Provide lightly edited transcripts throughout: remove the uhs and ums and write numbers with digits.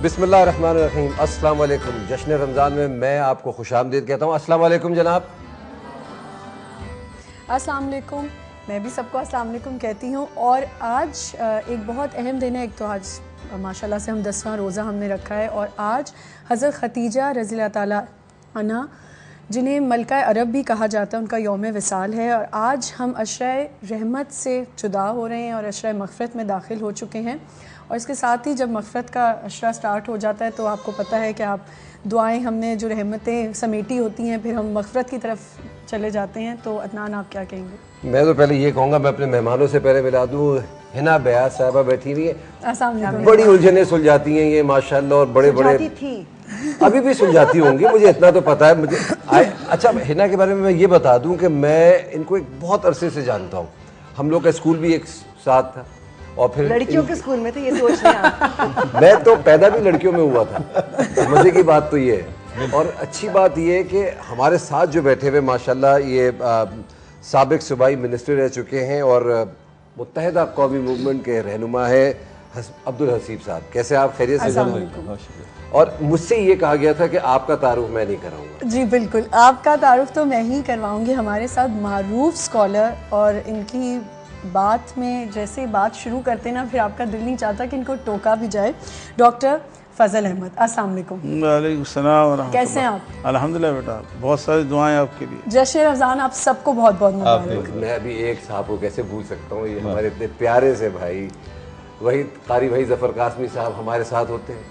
बिस्मिल्लाहिर्रहमानिर्रहीम। अस्सलाम वालेकुम। जश्न रमज़ान में मैं आपको खुशामदीद कहता हूँ। अस्सलाम वालेकुम जनाब। अस्सलाम वालेकुम। मैं भी सबको अस्सलाम वालेकुम कहती हूँ। और आज एक बहुत अहम दिन है। एक तो आज माशाल्लाह से हम 10वां रोज़ा हमने रखा है और आज हज़रत खतीजा रज़ियल्लाहु ताला अन्हा जिन्हें मलका अरब भी कहा जाता है उनका यौम विसाल है। और आज हम अशराए रहमत से जुदा हो रहे हैं और अशराए मग़फ़िरत में दाखिल हो चुके हैं। और इसके साथ ही जब मग़फ़िरत का अशरा स्टार्ट हो जाता है तो आपको पता है कि आप दुआएं हमने जो रहमतें समेटी होती हैं फिर हम मग़फ़िरत की तरफ चले जाते हैं। तो अदनान आप क्या कहेंगे? मैं तो पहले ये कहूँगा, मैं अपने मेहमानों से पहले मिला दूँ, हिना बयास साहिबा बैठी हुई है। बड़ी उलझनें सुलझाती हैं ये माशाल्लाह, और बड़े बड़े थी अभी भी सुलझाती होंगी, मुझे इतना तो पता है। मुझे अच्छा, हिना के बारे में मैं ये बता दूं कि मैं इनको एक बहुत अरसे से जानता हूँ। हम लोग का स्कूल भी एक साथ था और फिर लड़कियों के स्कूल में थे, ये सोच रहे हैं मैं तो पैदा भी लड़कियों में हुआ था। मजे की बात तो ये है। और अच्छी बात ये है कि हमारे साथ जो बैठे हुए माशाल्लाह ये साबिक सूबाई मिनिस्टर रह चुके हैं और मुत्तहिदा कौमी मूवमेंट के रहनुमा है अब्दुल हसीब साहब। कैसे आप? खैरियत से? और मुझसे ये कहा गया था कि आपका तारुफ मैं नहीं कराऊंगा। जी बिल्कुल, आपका तारुफ तो मैं ही करवाऊंगी। हमारे साथ मारूफ स्कॉलर, और इनकी बात में जैसे बात शुरू करते ना फिर आपका दिल नहीं चाहता कि इनको टोका भी जाए। डॉक्टर फजल अहमद, अस्सलाम वालेकुम। वालेकुम सलाम व रहमतुल्लाह। कैसे हैं आप? अल्हम्दुलिल्लाह बेटा, बहुत सारी दुआएं आपके लिए। जश्न रमज़ान आप सबको बहुत बहुत मुबारक। मैं अभी एक साहब को कैसे भूल सकता हूँ, ये हमारे इतने प्यारे से भाई, वही कारी भाई ज़फ़र कासमी साहब हमारे साथ होते हैं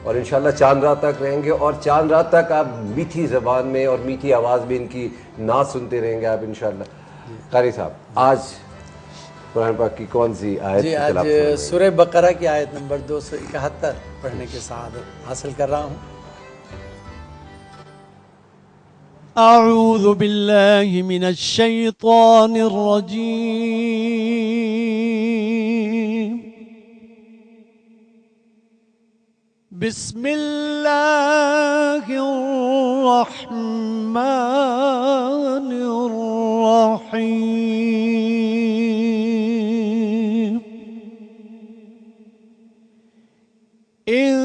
और इंशाल्लाह चांद रात तक रहेंगे। और चांद रात तक आप मीठी ज़बान में और मीठी आवाज़ में इनकी नात सुनते रहेंगे आप इंशाल्लाह। कारी साहब, आज कुरान पाक की कौन सी आयत जी? आज सूरह बकरा की आयत नंबर 271 पढ़ने के साथ हासिल कर रहा हूँ। अऊज़ु बिल्लाहि मिनश शैतानिर रजीम। बिस्मिल्लाहिर्रहमानिर रहीम। इन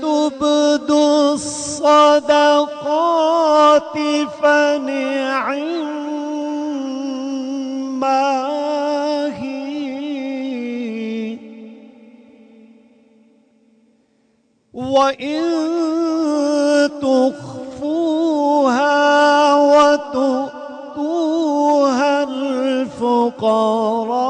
तुब्दुस सदक़ाति फनिअम्मा ही व इन तुख्फूहा व तु'तूहल फुक़रा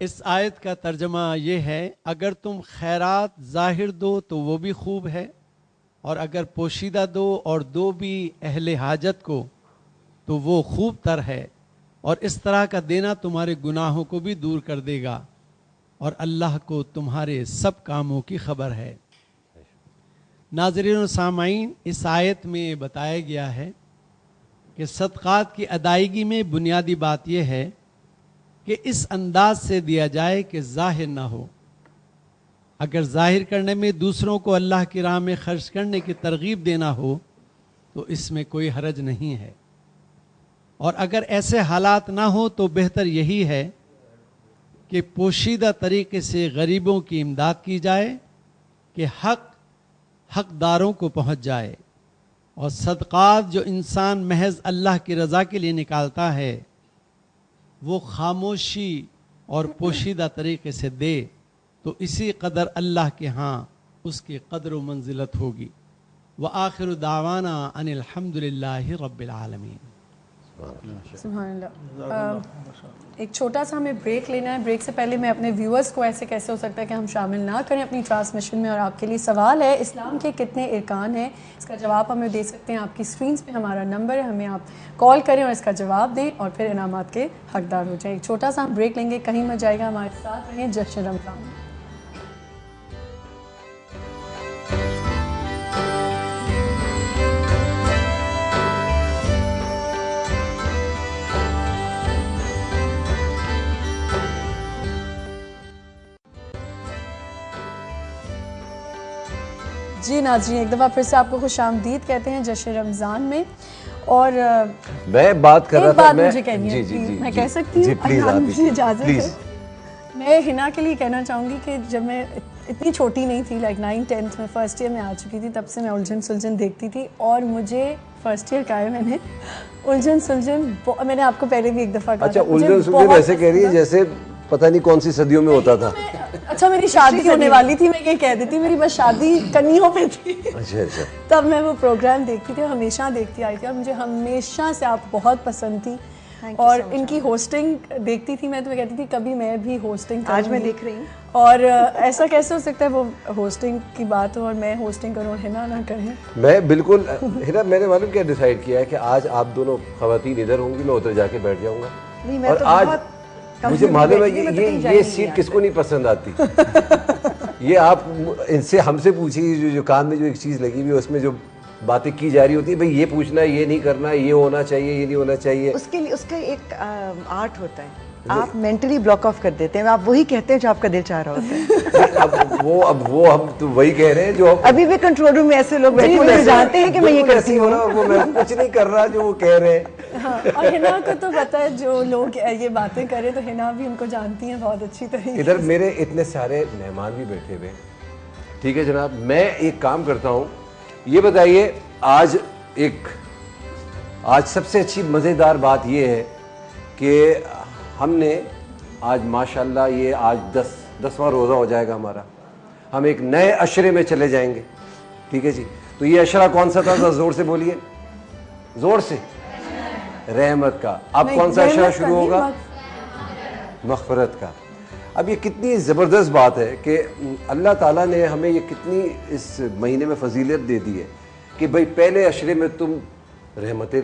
इस आयत का तर्जमा ये है, अगर तुम खैरात ज़ाहिर दो तो वो भी खूब है, और अगर पोशीदा दो और दो भी अहले हाजत को तो वो खूब तर है, और इस तरह का देना तुम्हारे गुनाहों को भी दूर कर देगा, और अल्लाह को तुम्हारे सब कामों की खबर है। नाज़रीन और सामाईन, इस आयत में बताया गया है कि सदक़ात की अदायगी में बुनियादी बात यह है कि इस अंदाज से दिया जाए कि जाहिर ना हो। अगर जाहिर करने में दूसरों को अल्लाह की राह में खर्च करने की तरगीब देना हो तो इसमें कोई हरज नहीं है, और अगर ऐसे हालात ना हो तो बेहतर यही है कि पोशीदा तरीके से गरीबों की इमदाद की जाए कि हक हकदारों को पहुंच जाए। और सदक़ात जो इंसान महज अल्लाह की रज़ा के लिए निकालता है वो खामोशी और पोशीदा तरीके से दे तो इसी कदर अल्लाह के यहाँ उसकी कदर व मंजिलत होगी। व आखिर दावाना अनिल हम्दुलिल्लाहि रब्बिल आलमीन। सुभानअल्लाह। एक छोटा सा हमें ब्रेक लेना है। ब्रेक से पहले मैं अपने व्यूअर्स को ऐसे कैसे हो सकता है कि हम शामिल ना करें अपनी ट्रांसमिशन में। और आपके लिए सवाल है, इस्लाम के कितने अरकान हैं? इसका जवाब हमें दे सकते हैं। आपकी स्क्रीन पे हमारा नंबर है, हमें आप कॉल करें और इसका जवाब दें और फिर इनामात के हकदार हो जाएं। एक छोटा सा हम ब्रेक लेंगे, कहीं मत जाएगा, हमारे साथ रहें जश्न रमज़ान। जी नाज़रीन, एक दफ़ा फिर से आपको खुशामदीद कहते हैं जश्न रमज़ान में। और मैं बात कर रहा था, बात मैं मुझे कहनी है, जी, जी, मैं जी, कह सकती जी, हूँ? प्लीज अल्लाह आप मुझे इजाज़त प्लीज। है। मैं हिना के लिए कहना चाहूँगी कि जब मैं इतनी छोटी नहीं थी, लाइक 9th-10th में फर्स्ट ईयर में आ चुकी थी, तब से मैं उलझन सुलझन देखती थी। और मुझे फर्स्ट ईयर का है, मैंने उलझन सुलझन मैंने आपको पहले भी एक दफ़ा कहा। अच्छा, उलझन सुलझन ऐसे कह रही है जैसे पता नहीं कौन सी सदियों में होता था। अच्छा, मेरी शादी होने वाली थी, मैं ये कह देती, मेरी बस शादी कन्नियों पे थी। अच्छा अच्छा। तब मैं वो प्रोग्राम देखती थी, हमेशा देखती आई थी और मुझे हमेशा से आप बहुत पसंद थी। और इनकी होस्टिंग देखती थी मैं, तो मैं कहती थी कभी मैं भी होस्टिंग आज मैं देख रही हूँ। और ऐसा कैसे हो सकता है वो होस्टिंग की बात हो और मैं होस्टिंग करूँ, हिना ना करें? मैं बिल्कुल हिना, मैंने मालूम क्या डिसाइड किया है कि आज आप दोनों खवातीन इधर होंगी, मैं उधर जाके बैठ जाऊंगा। नहीं, मैं और तो आज बहुत मुझे मालूम है मैं तो कहीं जा ये ही नहीं सीट रही किसको नहीं पसंद आती। ये आप इनसे हमसे पूछिए, जो कान में जो एक चीज़ लगी हुई है उसमें जो बातें की जा रही होती है, भाई ये पूछना है, ये नहीं करना, ये होना चाहिए, ये नहीं होना चाहिए। उसके लिए उसका एक आर्ट होता है। आप मेंटली ब्लॉक ऑफ कर देते हैं, आप वही कहते हैं जो आपका दिल चाह रहा होता है। अब वो हम तो वही कह रहे हैं जो अभी भी कंट्रोल रूम में ऐसे लोग बैठे हुए जो जानते हैं कि मैं ये करती हूँ। और वो मैं कुछ नहीं कर रहा जो वो कह रहे हैं। हाँ, और हिना को तो पता है जो लोग ये बातें करें, तो हिना भी उनको जानती हैं बहुत अच्छी तरीके। इधर मेरे इतने सारे मेहमान भी बैठे हुए हैं। ठीक है जनाब, मैं एक काम करता हूँ, ये बताइए आज सबसे अच्छी मज़ेदार बात ये है कि हमने आज माशाल्लाह ये आज 10वां रोज़ा हो जाएगा हमारा। हम एक नए अशरे में चले जाएंगे। ठीक है जी, तो ये अशरा कौन सा था? जोर से बोलिए, जोर से। रहमत का। अब कौन सा अशरा शुरू होगा? मग़फ़िरत का। अब ये कितनी ज़बरदस्त बात है कि अल्लाह ताला ने हमें ये कितनी इस महीने में फजीलत दे दी है कि भाई पहले अशरे में तुम रहमतें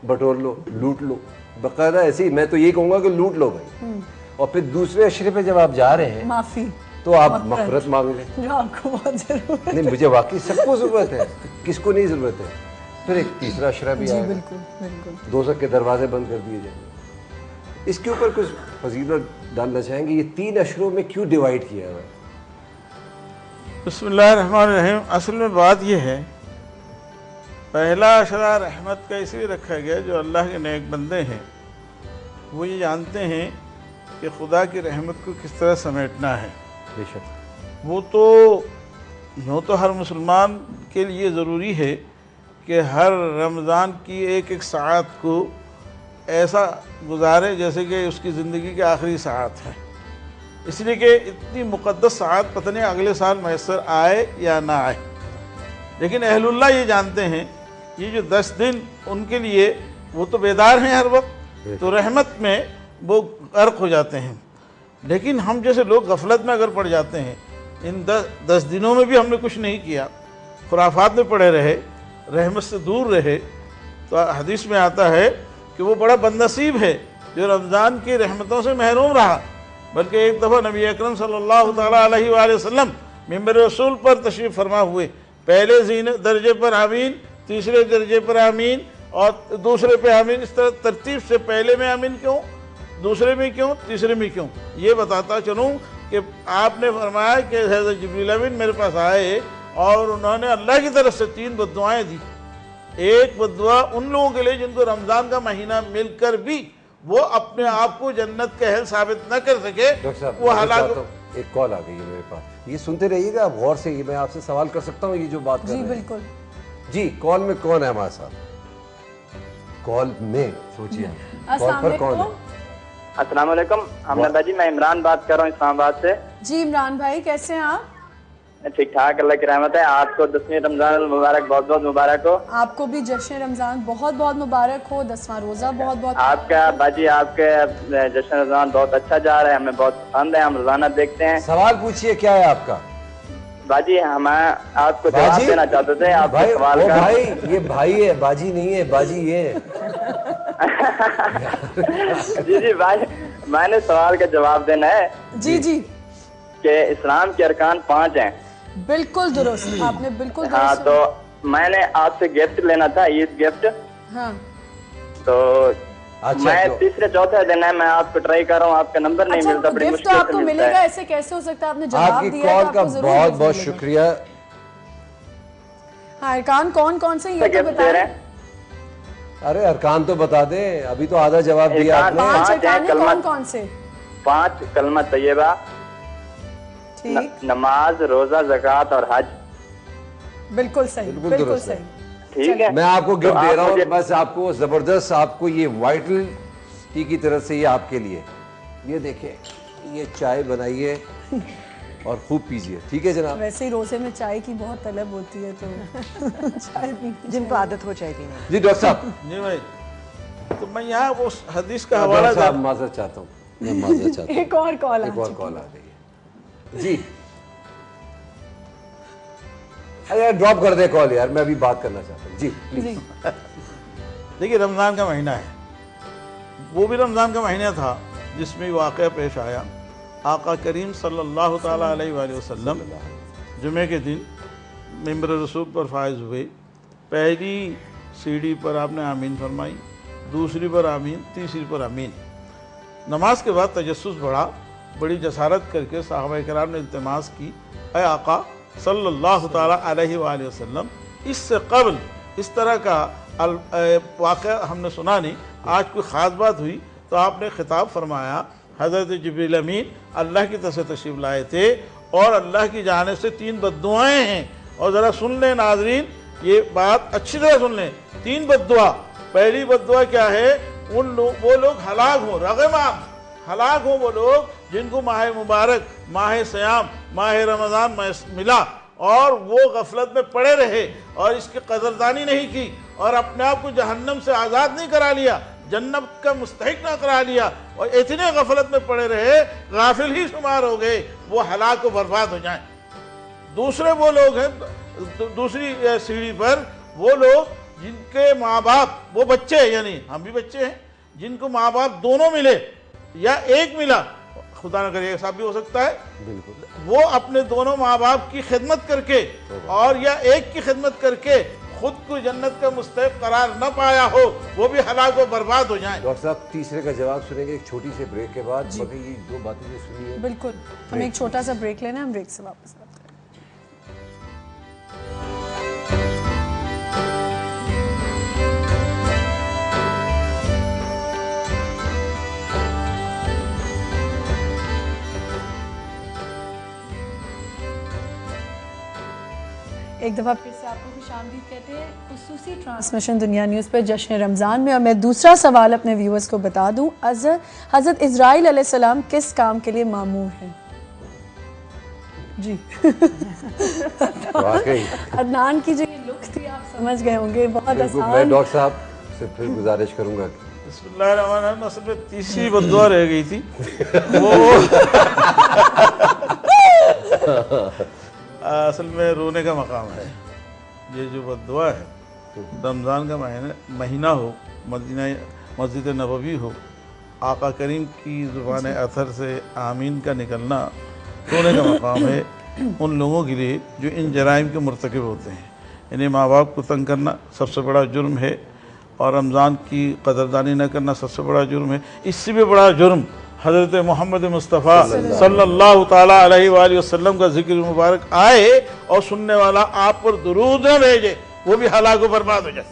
बटोर लो, लूट लो। बाकायदा ऐसे ही मैं तो यही कहूँगा कि लूट लो भाई। और फिर दूसरे अशरे पे जब आप जा रहे हैं माफ़ी, तो आप मग़फ़िरत मांग लें, जो आपको बहुत ज़रूरत है। नहीं मुझे वाकई सबको ज़रूरत है, किसको नहीं ज़रूरत है। फिर एक तीसरा अशरा भी आएगा, बिल्कुल बिल्कुल। दोज़ख के दरवाजे बंद कर दिए जाएंगे। इसके ऊपर कुछ फजीलत डालना चाहेंगे, ये 3 अशरों में क्यों डिवाइड किया हुआ है? बिस्मिल्लाहिर्रहमानिर्रहीम। असल में बात यह है, पहला अशरा रहमत का इसलिए रखा गया जो अल्लाह के नेक बंदे हैं वो ये जानते हैं कि खुदा की रहमत को किस तरह समेटना है। बेशक वो तो यूँ तो हर मुसलमान के लिए ज़रूरी है कि हर रमज़ान की एक एक साअत को ऐसा गुजारे जैसे कि उसकी ज़िंदगी की आखिरी साअत है, इसलिए कि इतनी मुक़द्दस साअत पता नहीं अगले साल मैसर आए या ना आए। लेकिन अहलुल्लाह ये जानते हैं ये जो 10 दिन उनके लिए वो तो बेदार हैं हर वक्त, तो रहमत में वो गर्क हो जाते हैं। लेकिन हम जैसे लोग गफलत में अगर पड़ जाते हैं, इन 10 दिनों में भी हमने कुछ नहीं किया, खुराफात में पड़े रहे, रहमत से दूर रहे, तो हदीस में आता है कि वो बड़ा बदनसीब है जो रमज़ान की रहमतों से महरूम रहा। बल्कि एक दफ़ा नबी अकरम सल्लल्लाहु तआला अलैहि वसल्लम मिंबर रसूल पर तशरीफ़ फरमा हुए, पहले दर्जे पर आमीन, तीसरे दर्जे पर आमीन और दूसरे पे आमीन, इस तरह तरतीब से पहले में आमीन क्यों, दूसरे में क्यों, तीसरे में क्यों। ये बताता चलूँ कि आपने फरमाया कि हज़रत जिब्रील अमीन मेरे पास आए और उन्होंने अल्लाह की तरफ से 3 बद्दुआएँ दी। एक बद्दुआ उन लोगों के लिए जिनको रमज़ान का महीना मिलकर भी वो अपने आप को जन्नत के अहल साबित न कर सके, डॉक्टर साहब वो हालात। एक कॉल आ गई है मेरे पास, ये सुनते रहिएगा आप गौर से, ये मैं आपसे सवाल कर सकता हूँ ये जो बात कर जी रहे हैं? बिल्कुल। जी कॉल में कौन है हमारे साथ? कॉल में सोचिए, कॉल पर कौन है? अस्सलाम वालेकुम अमना जी, मैं इमरान बात कर रहा हूँ इस्लामाबाद से। जी इमरान भाई, कैसे हैं आप? ठीक ठाक, अल्लाह की रहमत है। आपको 10वीं रमजान मुबारक, बहुत बहुत मुबारक हो। आपको भी जश्न रमज़ान बहुत बहुत मुबारक हो, 10वां रोज़ा बहुत बहुत आपका बाजी, आपके जश्न रमजान बहुत अच्छा जा रहा है, हमें बहुत पसंद है, हम रोजाना देखते हैं। सवाल पूछिए, क्या है आपका? बाजी हम आपको जवाब बाजी? देना चाहते थे आपके भाई, सवाल ओ का। भाई, ये भाई है, बाजी नहीं है, बाजी ये है। जी जी भाई, मैंने सवाल का जवाब देना है जी जी कि इस्लाम के अरकान 5 हैं। बिल्कुल दुरुस्त, आपने बिल्कुल हाँ, दुरुस्त। तो मैंने आपसे गिफ्ट लेना था, ईद गिफ्ट। हाँ तो अच्छा, मैं तो तीसरे चौथे दिन है, मैं आपको ट्राई कर रहा हूँ, आपका नंबर नहीं अच्छा, मिलता, बड़ी गिफ्ट तो मुश्किल आपको से मिलता मिलेगा, है। ऐसे कैसे हो सकता है? आपने जवाब आपकी दिया कॉल तो का आपको जरूर बहुत गिफ्ट बहुत मिलेगा। शुक्रिया। हाँ, अरकान कौन कौन से ये तो गिफ्ट दे रहे बताएं। हैं। अरे अरकान तो बता दे, अभी तो आधा जवाब दिया अरकान आपने। 5 पाँच हैं, अरकान हैं, कलमा- कौन कौन से? 5 कलमा तैयबा, ठीक, नमाज, रोजा, ज़कात और हज। बिल्कुल सही, बिल्कुल बिल्कुल दुरुस्त है। सही। ठीक है, मैं आपको गिफ्ट तो दे आप रहा हूँ, मुझे- बस आपको जबरदस्त, आपको ये वाइटल टी की तरफ से ये आपके लिए, ये देखिए, ये चाय बनाइए और खूब पीजिए, ठीक है जनाब? वैसे ही रोजे में चाय की बहुत तलब होती है, तो चाय पी जिनको आदत हो चाय पीने की। जी डॉक्टर साहब। जी भाई, तो मैं यहाँ उस हदीस का डॉक्टर हवाला साहब दे- माजरत चाहता हूँ, मैं माजरत चाहता हूँ। एक और कॉल एक आ और चुकी कॉल आ गई है जी। अरे यार ड्रॉप कर दे कॉल यार, मैं अभी बात करना चाहता हूँ जी है। जी देखिए, रमज़ान का महीना है, वो भी रमज़ान का महीना था जिसमें वाक़या पेश आया। आका करीम सल्लल्लाहु ताला अलैहि वसल्लम जुमे के दिन मिंबर रसूल पर फायज हुए। पहली सीढ़ी पर आपने आमीन फरमाई, दूसरी पर आमीन, तीसरी पर आमीन। नमाज के बाद तजस्सुस बढ़ा, बड़ी जसारत करके साहबा कराम ने इल्तिमास की, ऐ आका सल्लल्लाहु ताला अलैहि वसल्लम, इससे कबल इस तरह का वाक़या हमने सुना नहीं, आज कोई ख़ास बात हुई तो आपने खिताब फरमाया। हज़रत जिब्रील अमीन अल्लाह की तरफ से तशरीफ़ लाए थे और अल्लाह की जानिब से 3 बद्दुआएँ हैं। और ज़रा सुन लें नाज़रीन, ये बात अच्छी तरह सुन लें। 3 बद्दुआ। पहली बद्दुआ क्या है? वो लोग हलाक हों, रग़मान हलाक हों वो लोग जिनको माह मुबारक, माह सयाम, माह रमज़ान मिला और वो गफलत में पड़े रहे और इसकी कदरदानी नहीं की और अपने आप को जहन्नम से आज़ाद नहीं करा लिया, जन्नत का मुस्तहिक ना करा लिया और इतने गफलत में पड़े रहे, गाफिल ही शुमार हो गए, वो हलाक व बर्बाद हो जाएं। दूसरे वो लोग हैं, दूसरी सीढ़ी पर वो लोग जिनके माँ बाप, वो बच्चे यानी हम भी बच्चे हैं, जिनको माँ बाप दोनों मिले या एक मिला, खुदा न करे ऐसा भी हो सकता है, बिल्कुल, वो अपने दोनों माँ बाप की खिदमत करके और या एक की खिदमत करके खुद को जन्नत का मुस्तहिक करार न पाया हो, वो भी हलाक व बर्बाद हो जाए। डॉक्टर साहब तीसरे का जवाब सुनेंगे एक छोटी सी ब्रेक के बाद। मगर ये 2 बातें जो सुनी है, बिल्कुल, हमें एक छोटा सा ब्रेक लेना है, हम ब्रेक से वापस आते हैं। एक दफ़ा फिर से आपको खुशामदीद कहते हैं खुसूसी ट्रांसमिशन दुनिया न्यूज़ पर जश्न रमज़ान में। और मैं दूसरा सवाल अपने व्यूअर्स को बता दूं, हज़रत इज़राइल अलैहिस्सलाम किस काम के लिए मामूर हैं? जी वाकई अदनान की जो ये लुक थी आप समझ गए होंगे, बहुत बिल्कुल। मैं आसान। डॉक्टर साहब से फिर गुजारिश करूंगा कि बिस्मिल्लाहिर्रहमानिर्रहीम। असल में तीसरी बद्दुआ रह गई थी वो असल में रोने का मकाम है। ये जो बद्दुआ है, रमज़ान का महीना हो, मस्जिद नबवी हो, आका करीम की ज़ुबान अथर से आमीन का निकलना रोने का मकाम है उन लोगों के लिए जो इन जराइम के मुर्तकिब होते हैं। इन्हें माँ बाप को तंग करना सबसे बड़ा जुर्म है और रमज़ान की कदरदानी न करना सबसे बड़ा जुर्म है। इससे भी बड़ा जुर्म हज़रत मोहम्मद मुस्तफ़ा सल्लल्लाहु ताला अलैहि वसल्लम का जिक्र मुबारक आए और सुनने वाला आप पर दुरूद न भेजे, वो भी हलाक व बर्बाद हो जाए।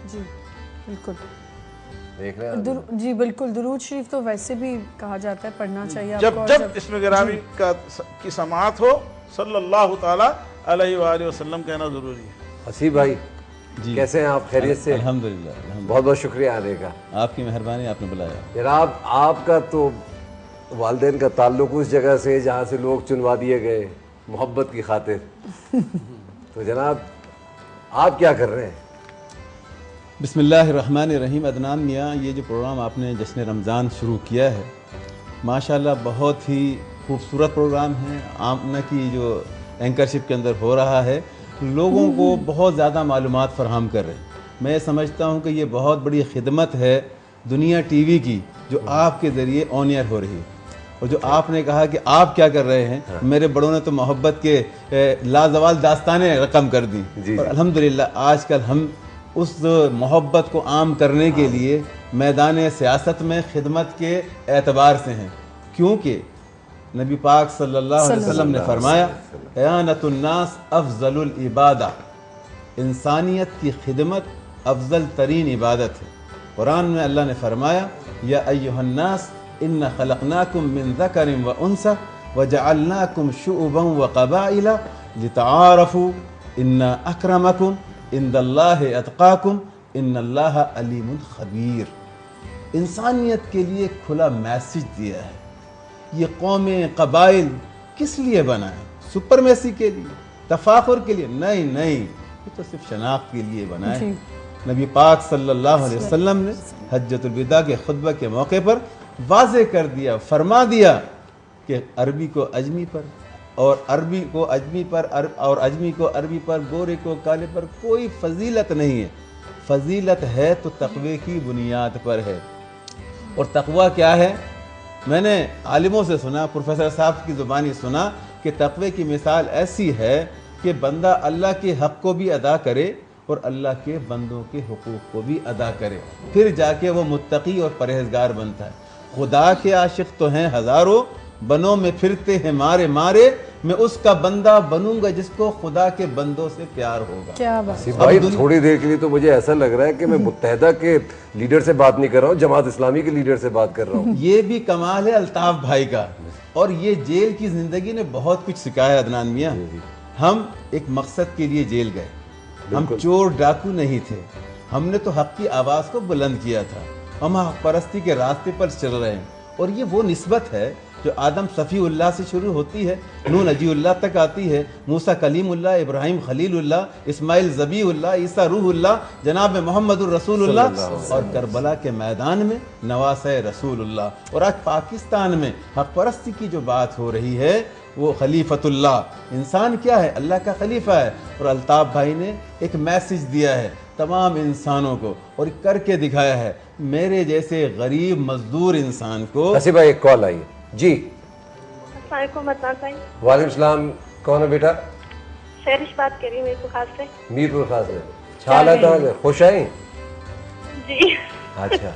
जी बिल्कुल, देख रहे हैं जी बिल्कुल। दुरूद शरीफ तो वैसे भी कहा जाता है पढ़ना चाहिए जब आपको। जब इसमें गिरामी की समाअत हो, सल्लल्लाहु ताला अलैहि वसल्लम कहना ज़रूरी है। हसीब भाई जी कैसे हैं आप, खैरियत से? अल्हम्दुलिल्लाह। बहुत बहुत शुक्रिया आने का। आपकी मेहरबानी, आपने बुलाया। जनाब आपका तो वालिदैन का ताल्लुक उस जगह से जहाँ से लोग चुनवा दिए गए मोहब्बत की खातिर। तो जनाब आप क्या कर रहे हैं? बिस्मिल्लाहिर्रहमानिर्रहीम। अदनान मियाँ, ये जो प्रोग्राम आपने जश्न रमज़ान शुरू किया है, माशाल्लाह बहुत ही खूबसूरत प्रोग्राम है। आपने की जो एंकरशिप के अंदर हो रहा है, लोगों को बहुत ज़्यादा मालूमात फराहम कर रहे हैं। मैं समझता हूँ कि ये बहुत बड़ी खिदमत है दुनिया टीवी की, जो आपके ज़रिए ऑन एयर हो रही है। और जो आपने कहा कि आप क्या कर रहे हैं, मेरे बड़ों ने तो मोहब्बत के लाजवाल दास्तानें रकम कर दी। और अल्हम्दुलिल्लाह आजकल हम उस मोहब्बत को आम करने के लिए मैदान सियासत में खिदमत के एतबार से हैं, क्योंकि नबी पाक सल्लल्लाहु अलैहि वसल्लम ने फरमाया, इयानतुन्नास अफजलुल इबादा, इंसानियत की खिदमत अफजल तरीन इबादत है। कुरान में अल्लाह ने फरमाया, या अय्युहन्नास इन्ना खलक़नाकुम मिन ज़करिन व उन्सा व जअलनाकुम शुअबन व क़बाइला लितआरफू इन्ना अक्रमकुम इंदल्लाहि अतक़ाकुम इन्नल्लाहा अलीमुन खबीर। इंसानियत के लिए खुला मैसेज दिया है। ये कौमें कबाइल किस लिए बना है? सुपरमेसी के लिए, तफाखुर के लिए? नहीं नहीं, ये तो सिर्फ शनाख्त के लिए बना है। नबी पाक सल्लल्लाहु अलैहि वसल्लम ने हज्जतुल विदा के खुतबा के मौके पर वाज़े कर दिया, फरमा दिया कि अरबी को अजमी पर और अरबी को अजमी पर और अजमी को अरबी पर, गोरे को काले पर कोई फजीलत नहीं है। फजीलत है तो तक़वे की बुनियाद पर है। और तक़वा क्या है? मैंने आलिमों से सुना, प्रोफेसर साहब की ज़ुबानी सुना कि तक़वे की मिसाल ऐसी है कि बंदा अल्लाह के हक़ को भी अदा करे और अल्लाह के बंदों के हुकूक़ को भी अदा करे, फिर जाके वो मुत्तकी और परहेज़गार बनता है। खुदा के आशिक़ तो हैं हज़ारों, बनों में फिरते हैं मारे मारे, मैं उसका बंदा बनूंगा जिसको खुदा के बंदों से प्यार होगा। क्या बात। हसीब भाई थोड़ी देर के लिए तो मुझे ऐसा लग रहा है कि मैं मुत्तहिदा के लीडर से बात नहीं कर रहा हूँ, जमात इस्लामी के लीडर से बात कर रहा हूँ। ये भी कमाल है अल्ताफ भाई का। और ये जेल की जिंदगी ने बहुत कुछ सिखाया अदनान मियाँ। हम एक मकसद के लिए जेल गए, हम चोर डाकू नहीं थे, हमने तो हक की आवाज़ को बुलंद किया था। हम हक परस्ती के रास्ते पर चल रहे हैं। और ये वो निस्बत है जो आदम सफ़ीउल्लाह से शुरू होती है, नूह नजीउल्लाह तक आती है, मूसा कलीमुल्लाह, इब्राहिम खलीलुल्लाह, इस्माइल ज़बीउल्लाह, ईसा रूहुल्लाह, जनाब मोहम्मदुर रसूलुल्लाह और करबला के मैदान में नवासे रसूलुल्लाह। और आज पाकिस्तान में हक परस्ती की जो बात हो रही है वो खलीफतुल्लाह। इंसान क्या है? अल्लाह का खलीफा है। और अल्ताफ भाई ने एक मैसेज दिया है तमाम इंसानों को और करके दिखाया है। मेरे जैसे गरीब मजदूर इंसान को। हसीब भाई एक कॉल आई है जी। वालेकुम सलाम, कौन है बेटा? शेरिश बात कर रही हूँ मीरपुर खास से। मीरपुर खास से। छाल है तो खुश आई जी। अच्छा,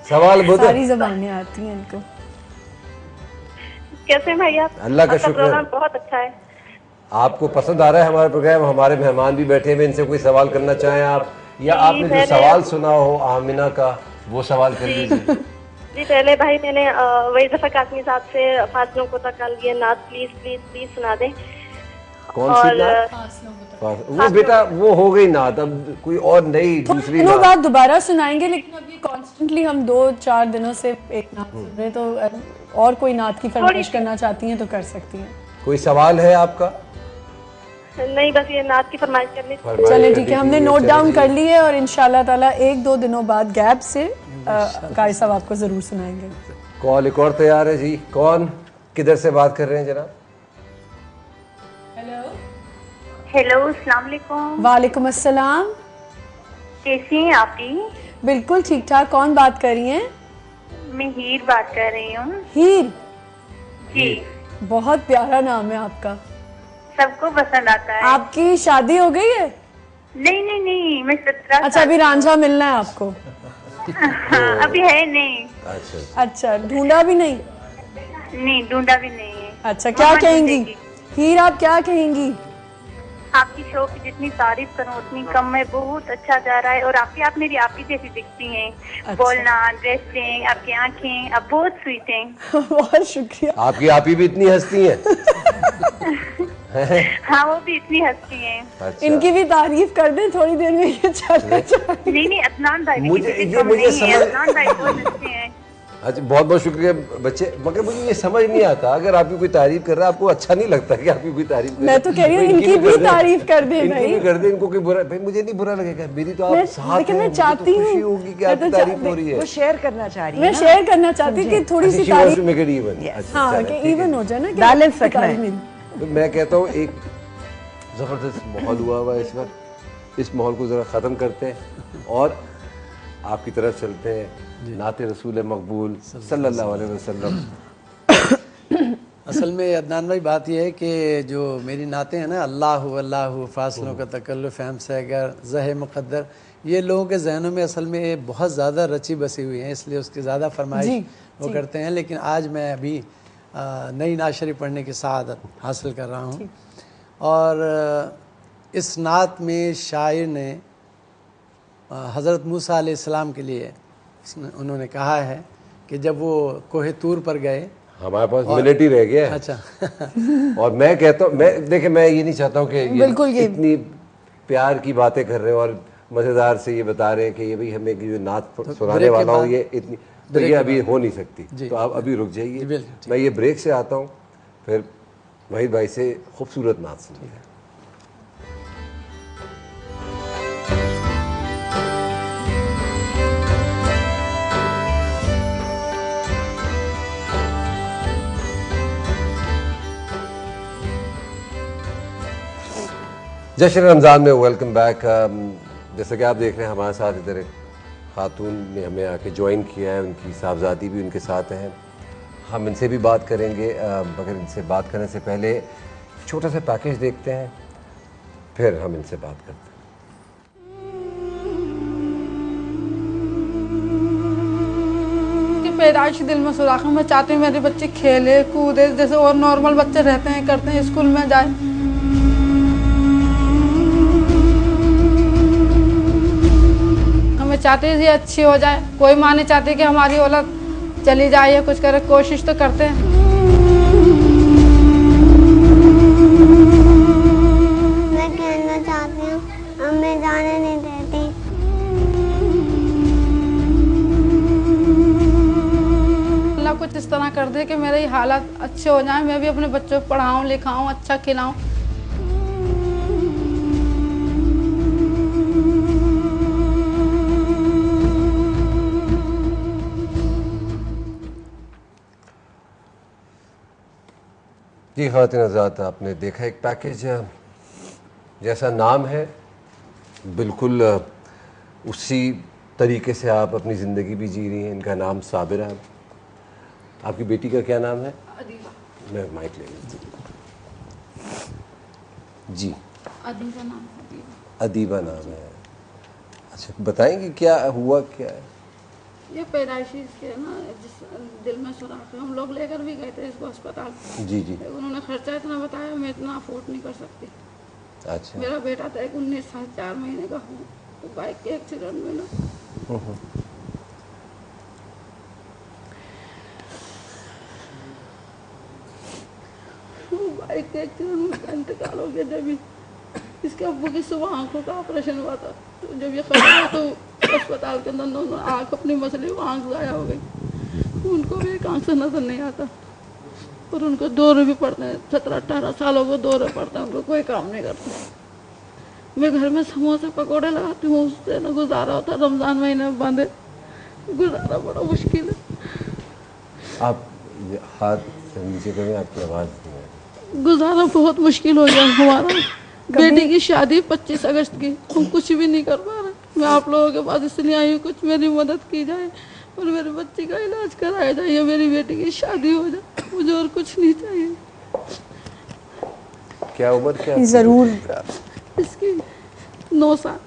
सवाल बहुत सारी ज़बानें आती हैं इनको। कैसे हैं भाई आप? अल्लाह का शुक्र है। प्रोग्राम बहुत अच्छा है। आपको पसंद आ रहा है हमारा प्रोग्राम? हमारे मेहमान भी बैठे हुए, इनसे कोई सवाल करना चाहें आप, या आपने जो सवाल सुना हो आमिना का वो सवाल कर लीजिए। जी पहले भाई मैंने वही जफर कासमी साहब से फासलों को तकाल ये नात प्लीज प्लीज प्लीज सुना दें। कौन सी नात? वो बेटा वो हो गई नात, अब कोई और नई दूसरी नात नात दोबारा सुनाएंगे। लेकिन अभी कॉन्स्टेंटली हम 2-4 दिनों से एक नात सुन रहे हैं, तो और कोई नात की फरमाइश करना चाहती हैं तो कर सकती हैं। कोई सवाल है आपका? नहीं, बस ये नात की फरमाइश करनी। चले ठीक है, हमने नोट डाउन कर ली है और इंशाल्लाह ताला 1-2 दिनों बाद गैप से कारी साहब आपको जरूर सुनाएंगे। कॉल एक और तैयार है जी। कौन किधर से बात कर रहे हैं जनाब? हेलो, अस्सलाम वालेकुम। वालेकुम अस्सलाम। कैसी हैं आप? बिल्कुल ठीक ठाक। कौन बात कर रही हैं? मैं हीर बात कर रही हूँ। हीर जी, बहुत प्यारा नाम है आपका, सबको पसंद आता है। आपकी शादी हो गई है? नहीं नहीं नहीं, मैं 17। अच्छा, अभी रांझा मिलना है आपको? हाँ, अभी है नहीं। अच्छा, ढूंढा भी नहीं? नहीं, ढूंढा भी नहीं है। अच्छा, क्या कहेंगी हीर, आप क्या कहेंगी? आपकी शो की जितनी तारीफ करूं उतनी कम है। बहुत अच्छा जा रहा है और आप मेरी आप ही जैसी दिखती हैं। अच्छा। बोलना, ड्रेसिंग, आपकी आंखें, आप बहुत स्वीट हैं। बहुत शुक्रिया। आपकी आप ही भी इतनी हंसती हैं। हाँ वो भी इतनी हंसती हैं। अच्छा। इनकी भी तारीफ कर दें थोड़ी देर में, ये चले जाए। नहीं अदनान भाई भी मुझे- किसी ये कम मुझे नहीं है, समझ- अदनान भाई बहुत अच्छे हैं। अच्छा, बहुत बहुत शुक्रिया बच्चे, मगर मुझे ये समझ नहीं आता, अगर आपकी कोई तारीफ कर रहा है आपको अच्छा नहीं लगता कि आपकी कोई तारीफ कर, मैं तो कह रही हूँ इनकी भी तारीफ कर दें इनकी भाई। भी कर दे, इनको कोई बुरा, भाई मुझे नहीं बुरा लगेगा, मेरी तो आप साथ लेकिन हैं, मैं मुझे चाहती तो हूँ, खुशी होगी कि मैं आपकी तो तारीफ हो रही है। वो शेयर करना चाह रही है मैं ना। शेयर करना चाहती हूँ कि थोड़ी सी She wants to तारीफ, make it even. अच्छा, हाँ चलो, कि ठीक है। इवन हो जाए ना, कि Balance आपकी रखना है। तारीफ मिले। तो मैं कहता हूँ एक ज़बरदस्त माहौल हुआ हुआ है इस वक्त, इस माहौल को ज़रा ख़त्म करते हैं और आपकी तरफ चलते हैं नाते रसूल मकबूल सल्लल्लाहु अलैहि वसल्लम। असल में अदनान भाई बात यह है कि जो मेरी नाते हैं ना, अल्लाह अल्लाह फासलों का तकल्लुफ़ हम से अगर ज़ह मुक़द्दर, ये लोगों के जहनों में असल में बहुत ज़्यादा रची बसी हुई हैं, इसलिए उसकी ज़्यादा फरमाइश वो करते हैं। लेकिन आज मैं अभी नई नात शरीफ पढ़ने की सआदत हासिल कर रहा हूँ और इस नात में शायर ने हज़रत मूसा अलैहिस्सलाम के लिए उन्होंने कहा है कि जब वो कोहे तूर पर गए, हमारे पास मिनट ही रह गया है। अच्छा और मैं कहता हूँ, मैं देखिए, मैं ये नहीं चाहता हूँ कि बिल्कुल ये इतनी प्यार की बातें कर रहे हैं और मज़ेदार से ये बता रहे हैं कि ये भाई हमें जो नात सुनाने वाला हूँ ये इतनी, तो ये अभी हो नहीं सकती, तो आप अभी रुक जाइए, मैं ये ब्रेक से आता हूँ, फिर वहीद भाई से खूबसूरत नात सुनिए। जश्न रमज़ान में वेलकम बैक। जैसा कि आप देख रहे हैं हमारे साथ इधर एक खातून ने हमें आके ज्वाइन किया है, उनकी साहबजादी भी उनके साथ हैं, हम इनसे भी बात करेंगे। मगर इनसे बात करने से पहले छोटा सा पैकेज देखते हैं, फिर हम इनसे बात करते हैं। पैदाइशी दिल में सुराख है, मैं चाहती हूँ मेरे बच्चे खेले कूदे जैसे और नॉर्मल बच्चे रहते हैं, करते हैं, स्कूल में जाए। हमें चाहते हैं ये अच्छी हो जाए, कोई माँ नहीं चाहती कि हमारी औलाद चली जाए या कुछ करे, कोशिश तो करते हैं। मैं कहना चाहती हूँ, हमें जाने नहीं देती। अल्लाह कुछ इस तरह कर दे कि मेरे हालात अच्छे हो जाएं, मैं भी अपने बच्चों को पढ़ाऊँ लिखाऊँ, अच्छा खिलाऊँ। जी ख़वातीन हज़रात, आपने देखा एक पैकेज जैसा नाम है, बिल्कुल उसी तरीके से आप अपनी ज़िंदगी भी जी रही हैं। इनका नाम साबिरा है। आपकी बेटी का क्या नाम है? अदीबा। मैं माइक ले लेती जी। अदीबा नाम है। अदीबा नाम है। अच्छा, बताएंगे क्या हुआ क्या है? ये पैदाइशी इसके ना जिस दिल में सुराख है, हम लोग लेकर भी गए थे इसको अस्पताल। जी जी। उन्होंने खर्चा इतना बताया, मैं इतना अफोर्ड नहीं कर सकती। अच्छा। मेरा बेटा था 19 साल 4 महीने का हुआ, तो बाइक के एक्सीडेंट में ना बाइक के एक्सीडेंट में इंतकाल हो गया। जब इसके अब्बू की सुबह आंखों का ऑपरेशन हुआ था, तो जब ये खबर हुआ तो अस्पताल के अंदर दोनों आँख अपनी मसली, वो आँख ज़ाया हो गई। उनको भी एक आँख से नज़र नहीं आता और उनको दौरे भी पड़ते हैं। 17-18 सालों को दौरे पड़ते हैं, उनको कोई काम नहीं करते। मैं घर में समोसे पकोड़े लगाती हूँ, उससे ना गुजारा होता। रमज़ान महीने में बंद है, गुजारा बड़ा मुश्किल है। आप हाथ नीचे करें, आपकी आवाज़ नहीं है। गुजारा बहुत मुश्किल हो गया हमारा। बेटी की शादी 25 अगस्त की, हम कुछ भी नहीं कर पा रहे। मैं आप लोगों के पास इसलिए आई हूँ, कुछ मेरी मदद की जाए और मेरे बच्चे का इलाज कराया जाए या मेरी बेटी की शादी हो जाए, मुझे और कुछ नहीं चाहिए। क्या उम्र क्या है? ज़रूर। इसकी 9 साल।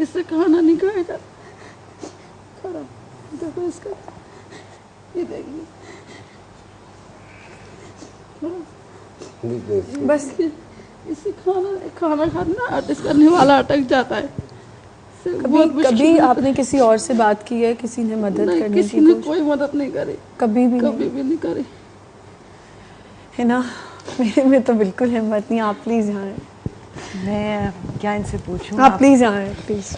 इससे खाना नहीं खाया जाता। खराब देखो इसका, ये देखिए बस इससे खाना खाना आर्टिस्ट करने वाला अटक जाता है। कभी आपने किसी और से बात की है? किसी ने मदद करने की? किसी ने कोई मदद नहीं करी, कभी भी नहीं करी। है ना, मेरे में तो बिल्कुल हिम्मत नहीं। आप प्लीज़ यहाँ आएं। मैं क्या इनसे पूछूं? आप प्लीज़ यहाँ आएं, प्लीज़।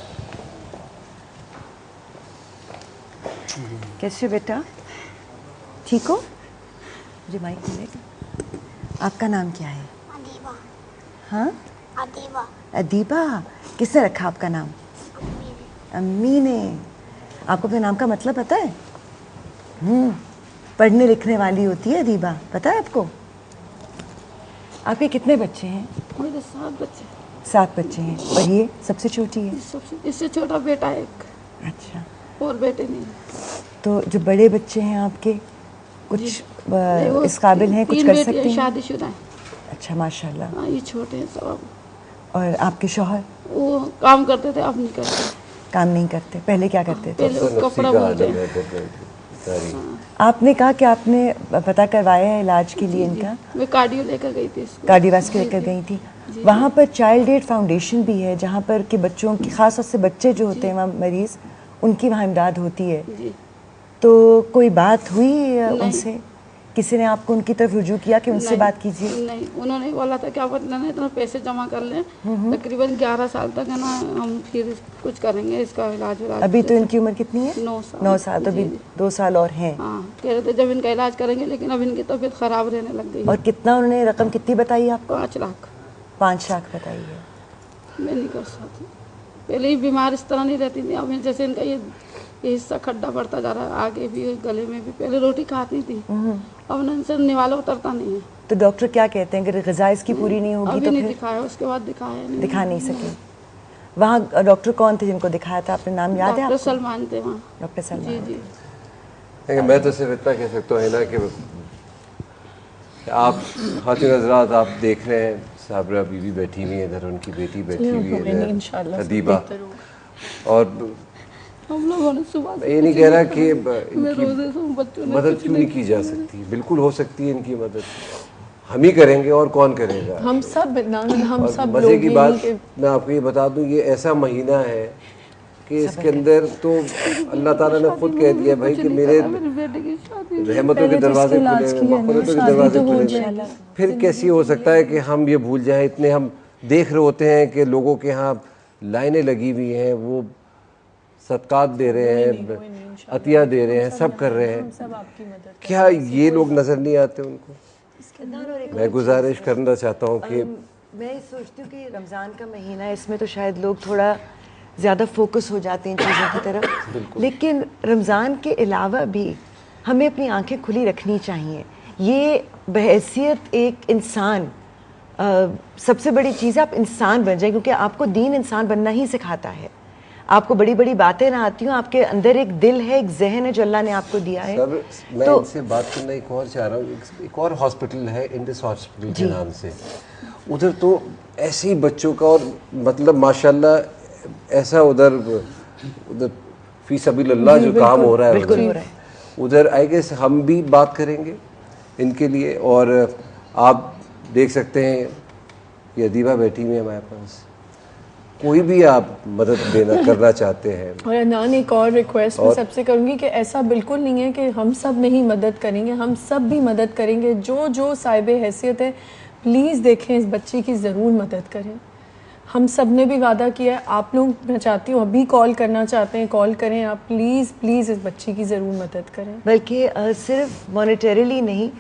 कैसे बेटा, ठीक हो? मुझे माइक मिलेगा? आपका नाम क्या है? अदीबा। हाँ, अदीबा। अदीबा। किसने रखा आपका नाम? अम्मी ने। आपको अपने नाम का मतलब पता है? पढ़ने लिखने वाली होती है अदीबा, पता है आपको? आपके कितने बच्चे हैं? मेरे 7 बच्चे। 7 बच्चे हैं। और ये सबसे छोटी है? इससे छोटा बेटा है एक। अच्छा। और बेटे नहीं। तो जो बड़े बच्चे हैं आपके, कुछ इस काबिल हैं, कुछ कर सकते हैं? शादीशुदा है। अच्छा, माशाल्लाह। हाँ, ये छोटे हैं सब। और आपके शौहर? वो काम करते थे, अब नहीं करते। काम नहीं करते, पहले क्या करते थे? पहले वो कपड़ा बुनते हैं। आपने कहा कि आपने पता करवाया है इलाज के लिए इनका? मैं कार्डियो लेकर गई थी इसको। कार्डियोवास्कुलर लेकर गई थी। वहाँ पर चाइल्ड एड फाउंडेशन भी है, जहाँ पर कि बच्चों की, खास तौर से बच्चे जो होते हैं वहाँ मरीज, उनकी वहाँ इमदाद होती है। तो कोई बात हुई उनसे? किसी ने आपको उनकी तरफ रुजू किया कि उनसे बात कीजिए? नहीं, उन्होंने बोला था क्या पता नहीं, इतना पैसे जमा कर लें, तकरीबन 11 साल तक है ना, हम फिर कुछ करेंगे इसका इलाज। अभी तो इनकी उम्र कितनी है? 9 साल। 9 साल, तो अभी 2 साल और हैं। हाँ, कह रहे थे जब इनका इलाज करेंगे, लेकिन अब इनकी तबीयत खराब रहने लग गई। और कितना उन्होंने रकम कितनी बताई आपको? 5 लाख। 5 लाख बताई है। मैं नहीं कर सकती। पहले ही बीमार इस तरह नहीं रहती थी, अब जैसे इनका ये हिस्सा खड्डा बढ़ता जा रहा है, आगे भी गले में भी। पहले रोटी खाती थी, अब इनसे निवाला उतरता नहीं है। तो डॉक्टर क्या कहते हैं, अगर ग़िज़ा इसकी पूरी नहीं होगी अभी तो नहीं फिर? दिखाया, उसके बाद दिखाया नहीं। दिखा नहीं सके। वहाँ डॉक्टर कौन थे जिनको दिखाया था, अपने नाम याद है आपको? डॉक्टर सलमान थे वहाँ। डॉक्टर सलमान। जी जी। देखिए, मैं तो सिर्फ इतना कह सकता हूँ ना कि आप खातिन हज़रात, आप देख रहे हैं साबरा बीवी बैठी हुई है इधर, उनकी बेटी बैठी हुई है इधर, अदीबा। और हम लोगों ने सुबह ये नहीं कह रहा कि इनकी मदद क्यों नहीं की जा सकती, बिल्कुल हो सकती है इनकी मदद, हम ही करेंगे और कौन करेगा? हम सब हम सब मज़े की बात मैं आपको ये बता दूं, ये ऐसा महीना है कि इसके अंदर तो अल्लाह ताला ने खुद कह दिया भाई कि मेरे रहमतों के दरवाजे खुले, मग़फ़िरतों के दरवाजे खुले। फिर कैसे हो सकता है कि हम ये भूल जाएं? इतने हम देख रहे होते हैं कि लोगों के यहाँ लाइनें लगी हुई हैं, वो सदकात दे रहे हैं, अतिया दे रहे हैं, सब कर रहे हैं। क्या ये लोग नज़र नहीं आते उनको? मैं गुजारिश करना चाहता हूँ कि मैं सोचती हूँ कि रमज़ान का महीना है, इसमें तो शायद लोग थोड़ा ज़्यादा फोकस हो जाते हैं इन चीज़ों की तरफ, लेकिन रमज़ान के अलावा भी हमें अपनी आंखें खुली रखनी चाहिए। ये बहैसियत एक इंसान, सबसे बड़ी चीज़ है आप इंसान बन जाए, क्योंकि आपको दीन इंसान बनना ही सिखाता है। आपको बड़ी बड़ी बातें ना आती हूँ, आपके अंदर एक दिल है, एक जहन है जो अल्लाह ने आपको दिया है। सर, मैं तो इनसे बात करना एक और चाह रहा हूँ। एक और हॉस्पिटल है इंडिस हॉस्पिटल के नाम से, उधर तो ऐसे ही बच्चों का, और मतलब माशाल्लाह ऐसा उधर फी सबीलिल्लाह जो काम हो रहा है उधर, आई गेस हम भी बात करेंगे इनके लिए। और आप देख सकते हैं ये अदीबा बैठी हुई है हमारे पास, कोई भी आप मदद देना करना चाहते हैं। और अदनान, एक और रिक्वेस्ट मैं सबसे करूंगी कि ऐसा बिल्कुल नहीं है कि हम सब नहीं मदद करेंगे, हम सब भी मदद करेंगे। जो जो साहिब हैसियत है, प्लीज़ देखें इस बच्ची की ज़रूर मदद करें। हम सब ने भी वादा किया है, आप लोग, मैं चाहती हूँ अभी कॉल करना चाहते हैं, कॉल करें आप, प्लीज़ प्लीज़ इस बच्ची की ज़रूर मदद करें। बल्कि सिर्फ मॉनेटरीली नहीं,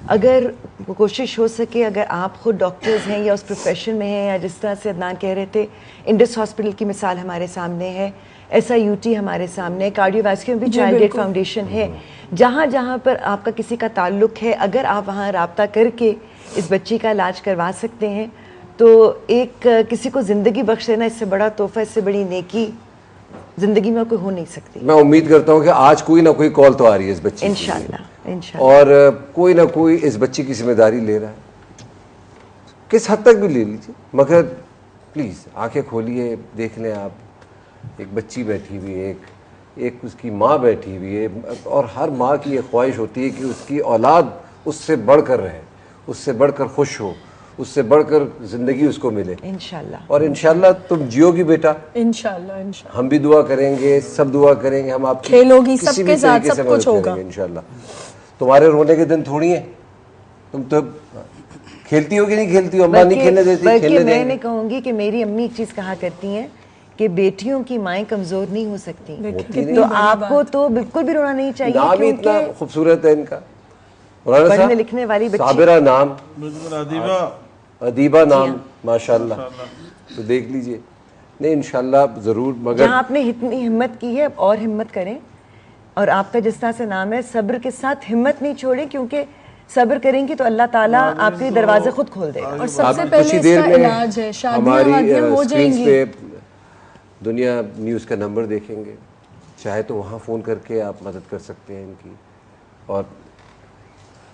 अगर कोशिश हो सके, अगर आप खुद डॉक्टर्स हैं या उस प्रोफेशन में हैं, या जिस तरह से अदनान कह रहे थे, इंडस हॉस्पिटल की मिसाल हमारे सामने है, SIUT हमारे सामने, कार्डियोवास्कुलर भी चाइल्ड एड फाउंडेशन है, जहाँ जहाँ पर आपका किसी का ताल्लुक़ है, अगर आप वहाँ रब्ता करके इस बच्ची का इलाज करवा सकते हैं, तो एक किसी को ज़िंदगी बख्श देना, इससे बड़ा तोहफ़ा, इससे बड़ी नेकी ज़िंदगी में कोई हो नहीं सकती। मैं उम्मीद करता हूँ कि आज कोई ना कोई कॉल तो आ रही है इस बच्ची, इंशाल्लाह, और कोई ना कोई इस बच्ची की जिम्मेदारी ले रहा है, किस हद तक भी ले लीजिए, मगर प्लीज़ आंखें खोलिए, देख लें आप, एक बच्ची बैठी हुई है, एक उसकी माँ बैठी हुई है, और हर माँ की ये ख्वाहिश होती है कि उसकी औलाद उससे बढ़कर रहे, उससे बढ़कर खुश हो, उससे बढ़कर ज़िंदगी उसको मिले इंशाल्लाह। और इंशाल्लाह तुम जियोगी बेटा, इंशाल्लाह इंशाल्लाह। हम भी दुआ करेंगे, सब दुआ करेंगे, हम आपकी खेलोगी, सबके साथ सब कुछ होगा इंशाल्लाह। तुम्हारे रोने के दिन थोड़ी हैं, तुम तो खेलती हो कि नहीं खेलती हो? अम्मा नहीं खेलने देती? खेलने मैं देंगे। नहीं कहूँगी कि मेरी अम्मी एक चीज़ कहा करती हैं कि बेटियों की माएँ कमज़ोर नहीं हो सकती, तो आपको तो बिल्कुल भी रोना नहीं चाहिए। नाम ही इतना खूबसूरत है इनका, पढ़ने लिखने वाली बच्ची, साबिरा नाम, अदीबा, अदीबा नाम, माशाल्लाह। तो देख लीजिए, नहीं इंशाल्लाह ज़रूर। मगर जहाँ आपने इतनी हिम्मत की है और हिम्मत करें, और आपका जिस तरह से नाम है, सब्र के साथ हिम्मत नहीं छोड़ें, क्योंकि सब्र करेंगी तो अल्लाह ताला आपके दरवाजे खुद खोल देगा। और सबसे पहले इसका इलाज है, शादियां वादियां हो जाएंगी। पे दुनिया न्यूज़ का नंबर देखेंगे, चाहे तो वहाँ फ़ोन करके आप मदद कर सकते हैं इनकी,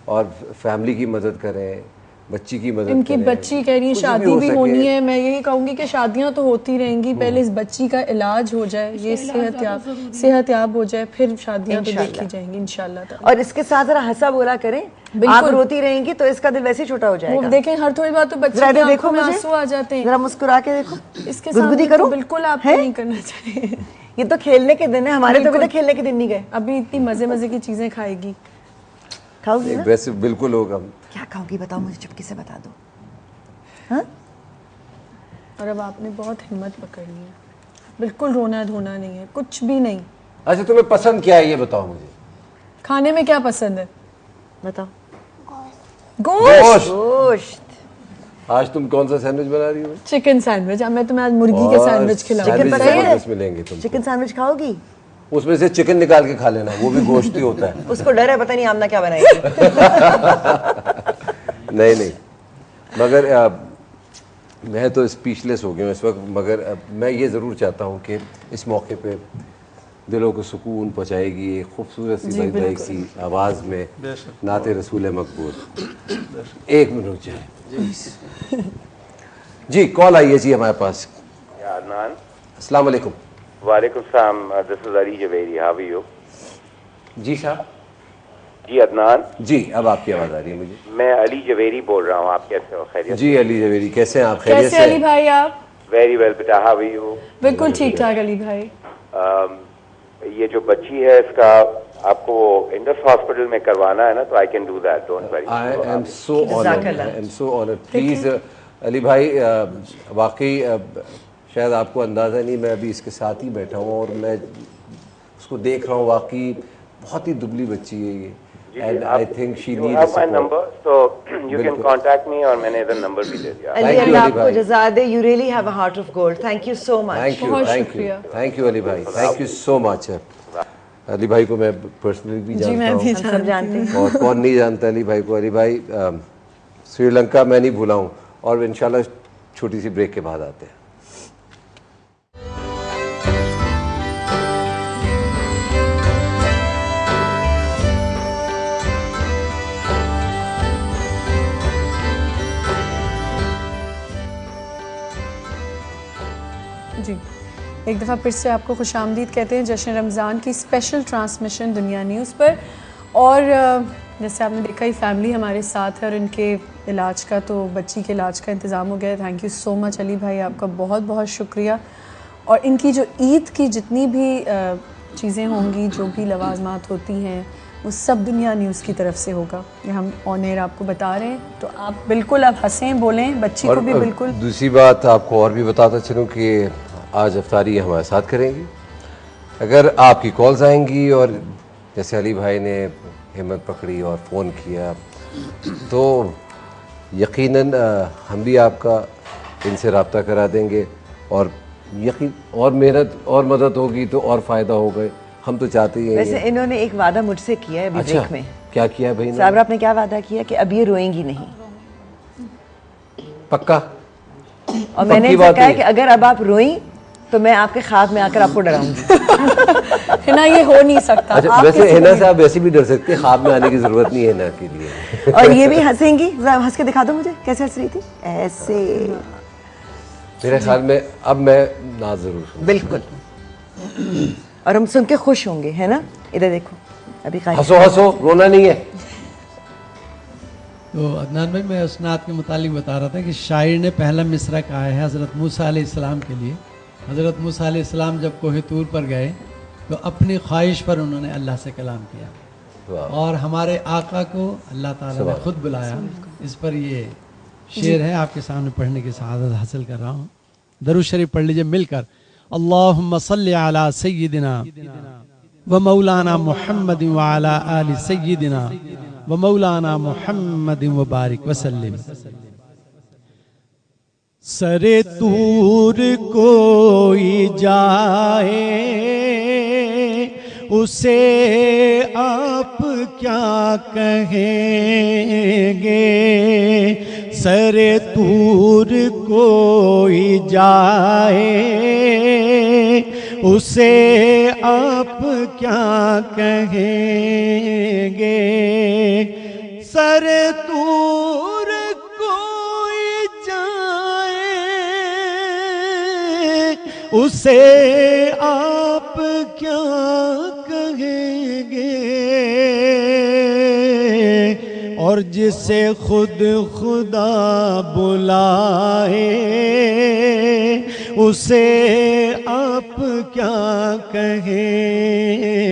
और फैमिली की मदद करें, बच्ची की मदद इनकी करें। बच्ची कह रही है शादी भी होनी है। मैं यही कहूँगी कि शादियाँ तो होती रहेंगी, पहले इस बच्ची का इलाज हो जाए, ये सेहतयाब हो जाए, फिर शादियाँ तो देखी जाएंगी इंशाल्लाह। और इसके साथ जरा हंसा बोला करें, आप रोती रहेंगी तो इसका दिल वैसे ही छोटा हो जाएगा। देखें हर थोड़ी बात तो बच्चे की आंखों में आंसू आ जाते हैं। जरा मुस्कुरा के देखो, इसके साथ करो, बिल्कुल आपको नहीं करना चाहिए। ये तो खेलने के दिन है, हमारे तो खेलने के दिन नहीं गए। अभी इतनी मजे मजे की चीजें खाएगी, खाओगी ना? वैसे बिल्कुल होगा। क्या खाओगी बताओ मुझे, चुपके से बता दो। हाँ? और अब आपने बहुत हिम्मत पकड़नी है, बिल्कुल रोना धोना नहीं है, कुछ भी नहीं। अच्छा तुम्हें पसंद क्या है ये बताओ मुझे। खाने में क्या पसंद है बताओ। गोश्त। गोश्त। आज तुम कौन सा सैंडविच बना रही हो? Chicken sandwich. मैं तुम्हें आज मुर्गी के सैंडविच खिलाऊंगी। मिलेंगे तुम। चिकन सैंडविच खाओगी? उसमें से चिकन निकाल के खा लेना, वो भी गोश्त ही होता है। उसको डर है, पता नहीं आमना क्या बनाएगी। नहीं मगर मैं तो स्पीचलेस हो गया हूँ इस वक्त। मगर मैं ये ज़रूर चाहता हूँ कि इस मौके पे दिलों को सुकून पहुँचाएगी एक खूबसूरत सी मज़दाई सी आवाज़ में नाते रसूल मकबूल। एक मिनट रुक जाए जी, कॉल आई है जी हमारे पास। अदनान, अस्सलाम वालेकुम। वालेकुम सलाम, this is Ali Javeri, how are you? जी साहब। जी अदनान जी, अब आपकी आवाज़ आ रही है मुझे। मैं अली जवेरी बोल रहा हूँ, आप कैसे हो? खैरियत? जी अली जवेरी, कैसे हैं आप? खैरियत से? कैसे अली भाई आप? वेरी वेल बेटा, हाउ आर यू? बिल्कुल ठीक ठाक अली भाई। ये जो बच्ची है इसका आपको इंडस हॉस्पिटल में करवाना है ना, तो I can do that, don't worry. I am so honoured, I am so honoured. Please Ali भाई, वाकई शायद आपको अंदाज़ा नहीं, मैं अभी इसके साथ ही बैठा हूँ और मैं उसको देख रहा हूँ। वाकई बहुत ही दुबली बच्ची है ये, and I think she needs my number, so you can contact me, और मैंने इधर नंबर भी दे दिया। अली अल्लाह आपको जज़ा दे, you really have a heart of gold, thank you so much। Thank you Ali भाई, thank you so much। Ali भाई को मैं पर्सनली भी जानता हूँ, सब जानते हैं, और कौन नहीं जानता अली भाई को। अली भाई श्रीलंका मैं नहीं भूला हूँ, और इंशाल्लाह छोटी सी ब्रेक के बाद आते हैं। जी, एक दफ़ा फिर से आपको खुशामदीद कहते हैं जश्न रमज़ान की स्पेशल ट्रांसमिशन दुनिया न्यूज़ पर। और जैसे आपने देखा ही फैमिली हमारे साथ है, और इनके इलाज का, तो बच्ची के इलाज का इंतज़ाम हो गया है। Thank you so much Ali भाई, आपका बहुत बहुत शुक्रिया। और इनकी जो ईद की जितनी भी चीज़ें होंगी, जो भी लवाजमात होती हैं, वो सब दुनिया न्यूज़ की तरफ से होगा। ये हम ऑन एयर आपको बता रहे हैं, तो आप बिल्कुल आप हंसें, बोलें, बच्ची को भी बिल्कुल। दूसरी बात आपको और भी बताता चलूँ कि आज अफ्तारी हमारे साथ करेंगी। अगर आपकी कॉल्स आएंगी और जैसे अली भाई ने हिम्मत पकड़ी और फ़ोन किया, तो यकीनन हम भी आपका इनसे रब्ता करा देंगे, और यकीन और मेहनत और मदद होगी तो और फ़ायदा होगा। हम तो चाहते ही हैं। वैसे इन्होंने एक वादा मुझसे किया है अभी ब्रेक में। क्या किया भाई? साबरा आपने क्या वादा किया कि अब ये रोएंगी नहीं? पक्का? और मैंने इनसे कहा कि अगर अब आप रोई तो मैं आपके ख्वाब में आकर आपको डराऊंगी। हिना ये हो नहीं सकता। अच्छा, वैसे हिना से आप वैसे भी डर सकते हैं, ख्वाब में आने की जरूरत नहीं है हिना के लिए। और ये भी हंसेंगी, हंस के दिखा दो मुझे कैसे हंस रही थी, ऐसे। मेरे ख्याल में अब मैं ना जरूर बिल्कुल, और हम सुन के खुश होंगे, है ना? इधर देखो, अभी हंसो हंसो, रोना नहीं है। तो अदनान भाई, मैं उसनात के मुतालिक बता रहा था कि शायर ने पहला मिसरा कहा है हज़रत मूसा अलैहिस्सलाम के लिए। हज़रत मूसा अलैहिस्सलाम जब कोहे तूर पर गए तो अपनी ख्वाहिश पर उन्होंने अल्लाह से कलाम किया। और हमारे आका को अल्लाह ताला ने खुद बुलाया। इस पर ये शेर है, आपके सामने पढ़ने की सआदत हासिल कर रहा हूँ। दरूद शरीफ पढ़ लीजिए मिलकर। अल्लाहुम्मा सल्ली अला सय्यिदिना व मौलाना मुहम्मद व अला आलि सय्यिदिना व मौलाना मुहम्मद व बारिक वसल्लिम। सरे तूर कोई जाए उसे आप क्या कहेंगे, सरे तूर कोई जाए उसे आप क्या कहेंगे, सरे तूर कोई जाए उसे आप क्या कहेंगे, और जिसे खुद खुदा बुलाए उसे आप क्या कहेंगे,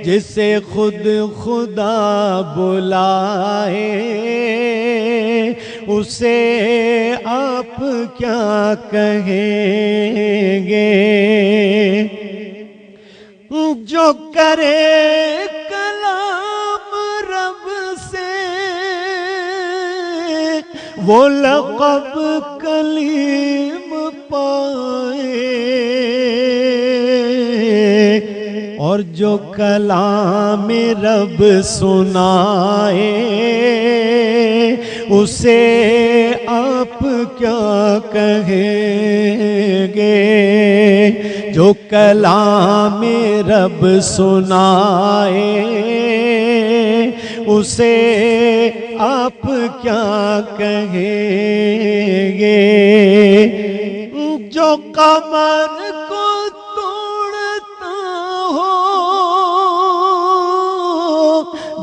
जिसे खुद खुदा बुलाए उसे आप क्या कहेंगे, जो करे कलाम रब से वो लक़ब कलीम पाए, और जो कलाम रब सुनाए उसे आप क्या कहेंगे, जो कलाम रब सुनाए उसे आप क्या कहेंगे, जो कमर को तोड़ता हो,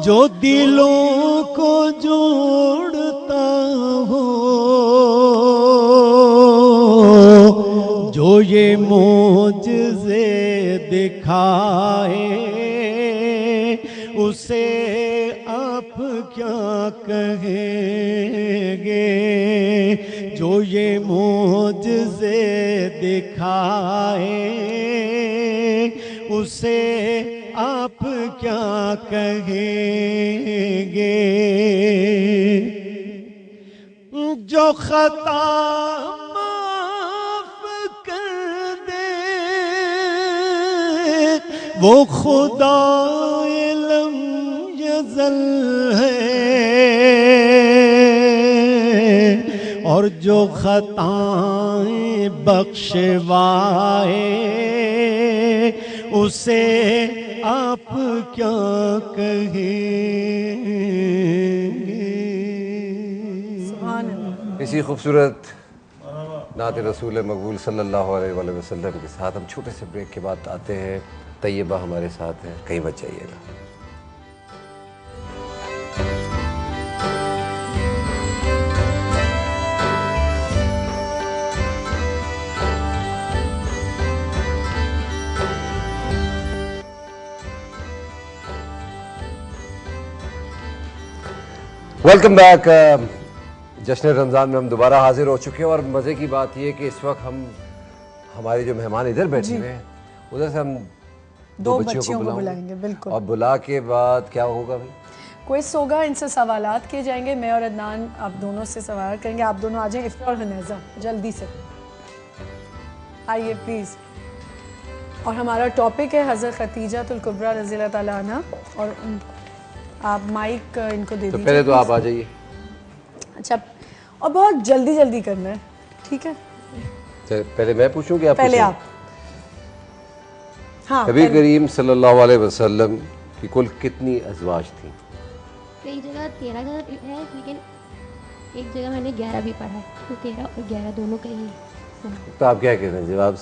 जो दिलों को जोड़ता हो, जो ये मोजज़े दिखाए उसे आप क्या कहेंगे, जो ये मोजज़े दिखाए उसे आप क्या कहेंगे, जो खता माफ कर दे वो खुदा लम यज़ल है, और जो खताएं बख्शवाए उसे आप क्या कहेंगे। इसी खूबसूरत नात रसूल मकबूल सल्लल्लाहु अलैहि वसल्लम के साथ हम छोटे से ब्रेक के बाद आते हैं। तैयबा हमारे साथ है, कहीं मत जाइएगा। Welcome back. जश्न रमज़ान में हम दोबारा हाजिर हो चुके हैं और मज़े की बात यह कि इस वक्त हम हमारे जो मेहमान इधर बैठे हुए हैं उधर से हम दो बच्चियों को बुलाएंगे। बिल्कुल। और बुला के बाद क्या होगा भाई? क्विज़ होगा, इनसे सवालात किए जाएंगे। मैं और अदनान आप दोनों से सवाल करेंगे। आप दोनों आ जाएं। इफ्तार और हनेज़ा जल्दी से आइए प्लीज़। और हमारा टॉपिक है हज़रत खतीजतुल कुबरा रज़ियल्लाहु ताला अन्हा। और आप माइक इनको दे दीजिए। तो पहले तो आप आ जाइए। अच्छा, और बहुत जल्दी जल्दी करना है, ठीक है? पहले मैं पूछूं कि आप पहले आप? हाँ। नबी करीम सल्लल्लाहु अलैहि वसल्लम की कुल कितनी अज़वाज थी? कई जगह 13 है, लेकिन एक जगह मैंने 11 भी पढ़ा है, तो 13 और 11 दोनों का ही। तो आप क्या कहते हैं? जवाब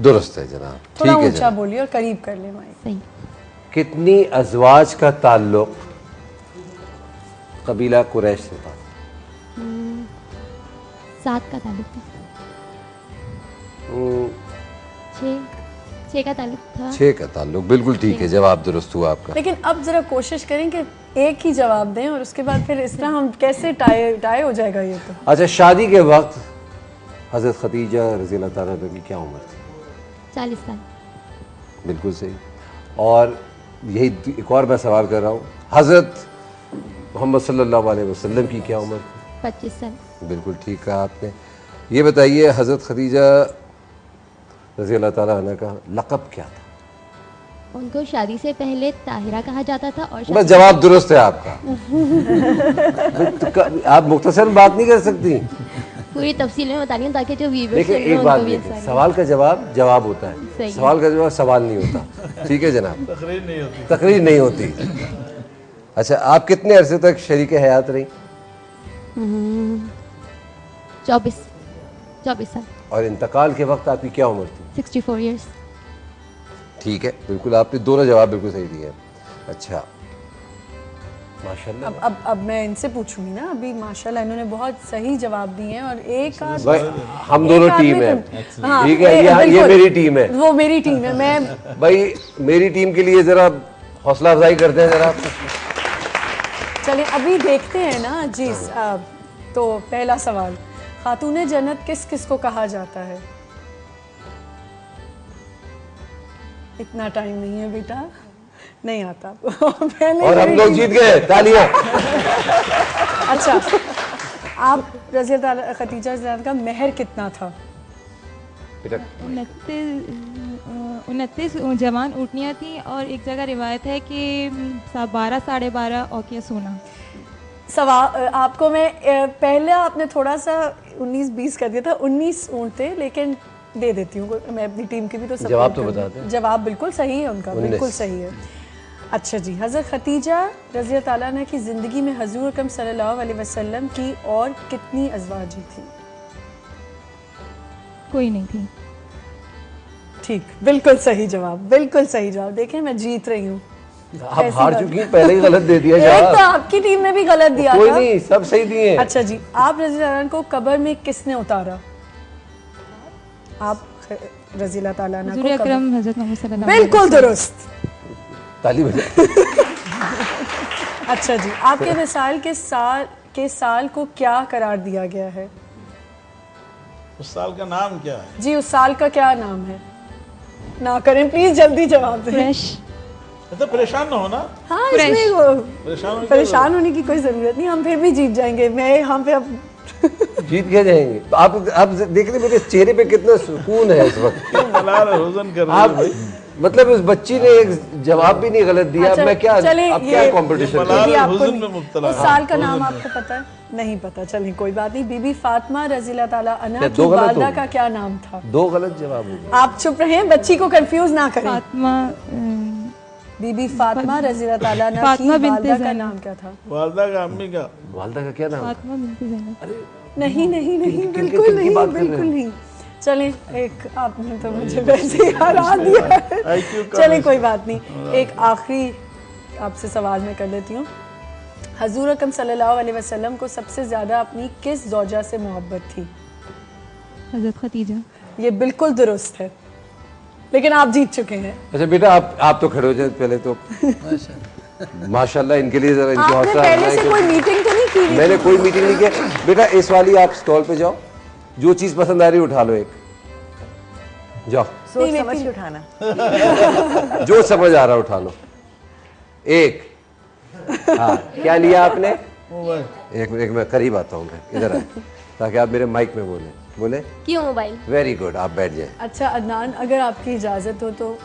दुरुस्त है जनाब। थोड़ा ऊंचा बोलिए और करीब कर ले माइक। सही। कितनी अज़वाज का ताल्लुक कबीला कुरैश से था? 7 का ताल्लुक था। 6। 6 का ताल्लुक था। 6 का ताल्लुक, बिल्कुल ठीक है, जवाब दुरुस्त हुआ आपका। लेकिन अब जरा कोशिश करें कि एक ही जवाब दें और उसके बाद फिर इस तरह हम कैसे टाई हो जाएगा ये तो। अच्छा, शादी के वक्त हज़रत खदीजा रज़ी अल्लाह ताला अन्हा की क्या उम्र थी? 40 साल। बिल्कुल सही। और यही एक और मैं सवाल कर रहा हूँ, हज़रत मोहम्मद सल्लल्लाहु अलैहि वसल्लम की क्या उम्र थी? 25 साल। बिल्कुल ठीक कहा आपने। ये बताइए, हज़रत खदीजा रज़ी अल्लाह ताला अन्हा का लक़ब क्या था? उनको शादी से पहले ताहिरा कहा जाता था और बस जवाब दुरुस्त है आपका। आप मुख्तसर बात नहीं कर सकती। पूरी तफसील में बतानी है ताकि जो व्यूअर्स देखिए एक बात देखिए, सवाल का जवाब जवाब होता है, सवाल का जवाब सवाल नहीं होता। ठीक है जनाब, तकरीर नहीं होती। अच्छा, आप कितने अरसे तक शरीक हयात रही? 24 साल। और इंतकाल के वक्त आपकी क्या उम्र थी? 64 ईयर्स। ठीक है, बिल्कुल आपने दोनों जवाब बिल्कुल सही दिए। अच्छा, माशाल्लाह। अब मैं इनसे पूछूंगी ना, अभी माशाल्लाह इन्होंने बहुत सही जवाब दिए हैं और एक हम दोनों टीम है, ठीक है, ये मेरी टीम है, वो मेरी टीम है। मैं भाई मेरी टीम के लिए जरा हौसला अफजाई करते हैं जरा। चलिए अभी देखते हैं ना जी। तो पहला सवाल, खातूने जन्नत किस किस को कहा जाता है? इतना टाइम नहीं है बेटा, नहीं आता। और हम लोग जीत गए, तालियां। अच्छा, आप रज़ी खदीजा रज़ी का महर कितना था? 29 जवान ऊँटनियाँ थी और एक जगह रिवायत है कि 12 साढ़े 12 औकिया सोना। सवाल आपको मैं पहले आपने थोड़ा सा 19-20 कर दिया था, 19 ऊँट थे, लेकिन दे देती हूँ मैं अपनी टीम की भी तो जवाब तो बता दें। जवाब बिल्कुल सही है उनका, बिल्कुल सही है। अच्छा जी, हज़रत खदीजा रज़ी ताला अन्हा की ज़िंदगी में हज़ूर अकरम सल्लल्लाहु अलैहि वसल्लम की और कितनी अज़वाजी थी? कोई नहीं थी। ठीक, बिल्कुल सही जवाब, बिल्कुल सही जवाब। देखें मैं जीत रही हूँ। आप हार चुकी हैं, पहले ही गलत दे दिया एक तो आपकी टीम ने भी गलत दिया कोई था। नहीं, सब सही दिए। अच्छा जी, आप रज़ी ताला अन्हा को कब्र में किसने उतारा? आप रज़ी ताला अन्हा हुज़ूर अकरम हज़रत मोहम्मद सल्लल्लाहु अलैहि बिल्कुल दुरुस्त, ताली बजा। अच्छा जी, आपके मिसाल के साल को क्या करार दिया गया है? उस साल का नाम क्या है? जी, उस साल का क्या नाम है? ना करें प्लीज, जल्दी जवाब दें। तो परेशान ना होना। हाँ, इसमें वो परेशान होने की कोई जरूरत नहीं, हम फिर भी जीत जाएंगे। मैं यहाँ पे अब जीत के जाएंगे। आप देख रहे मेरे चेहरे पे कितना सुकून है इस वक्त। आप मतलब उस बच्ची ने एक जवाब भी नहीं गलत दिया। अच्छा, मैं क्या अब क्या कंपटीशन उस साल का नाम आपको पता है? नहीं पता, चलिए कोई बात नहीं। बीबी फातिमा रज़ी ताला अन्हा की वालिदा का क्या नाम था? 2 गलत जवाब हो गए। आप चुप रहें, बच्ची को कंफ्यूज ना करें। फातिमा, बीबी फातिमा रज़ी ताला अन्हा की वालिदा का नाम क्या था? वालिदा का, अम्मी का। वालिदा का क्या नाम? फातिमा बिन्ते ज़ैनब। नहीं नहीं नहीं, बिल्कुल नहीं, बिल्कुल नहीं। चलें, एक आपने तो मुझे वैसे ही हरा दिया। चलें कोई बात नहीं, एक आखिरी आपसे सवाल मैं कर लेती हूँ। हज़ूर अकरम सल्लल्लाहु अलैहि वसल्लम को सबसे ज़्यादा अपनी किस ज़ौजा से मोहब्बत थी? हज़रत खदीजा। ये बिल्कुल दुरुस्त है, लेकिन आप जीत चुके हैं। अच्छा बेटा, आप तो खड़े हो जाए पहले तो। माशाल्लाह, इनके लिए जरा इनकी हौसला। पहले से कोई मीटिंग तो नहीं की? मैंने कोई मीटिंग नहीं किया बेटा। इस वाली आप स्टॉल पे जाओ, जो चीज पसंद आ रही उठा लो, एक जाओ, सोच समझ के उठाना। जो समझ आ रहा उठा लो एक। हाँ, क्या लिया आपने? एक मैं करीब आता हूँ, इधर आए ताकि आप मेरे माइक में बोले। क्यों मोबाइल? वेरी गुड, आप बैठ जाए। अच्छा अदनान, अगर आपकी इजाजत हो तो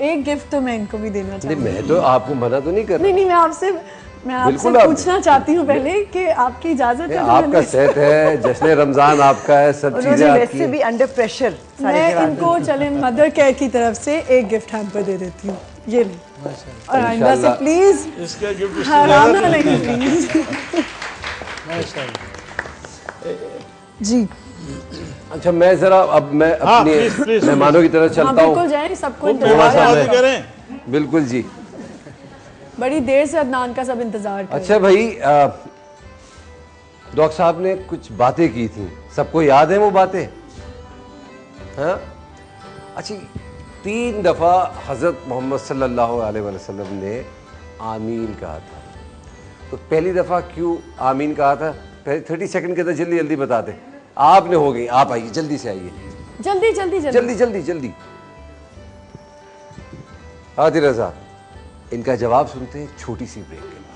एक गिफ्ट तो मैं इनको भी देना चाहती हूँ। मैं तो आपको मना तो नहीं कर रहा। नहीं, मैं आपसे पूछना चाहती हूँ पहले कि आपकी इजाजत है? आपका सेट है, जश्न रमजान आपका है, सब चीजें वैसे भी अंडर प्रेशर। मैं इनको चले मदर केयर की तरफ से एक गिफ्ट हैम्पर दे देती हूँ, ये ले। और आइंदा से प्लीज इसका गिफ्ट हराना नहीं प्लीज। जी अच्छा, मैं जरा अब मैं अपनी मेहमानों की तरफ चलता हूँ। बिल्कुल जाए, सबको इंतजार करें। बिल्कुल जी, बड़ी देर से अदनान का सब इंतजार कर। अच्छा भाई, डॉक्टर साहब ने कुछ बातें की थी, सबको याद है वो बातें? हाँ, अच्छा 3 दफ़ा हज़रत मोहम्मद सल्लल्लाहु अलैहि वसल्लम ने आमीन कहा था। तो पहली दफ़ा क्यों आमीन कहा था? 30 सेकंड के अंदर जल्दी जल्दी बता दें। आपने हो गई, आप आइए, जल्दी से आइए, जल्दी जल्दी जल्दी जल्दी जल्दी। आदिल रज़ा, इनका जवाब सुनते हैं छोटी सी ब्रेक के बाद।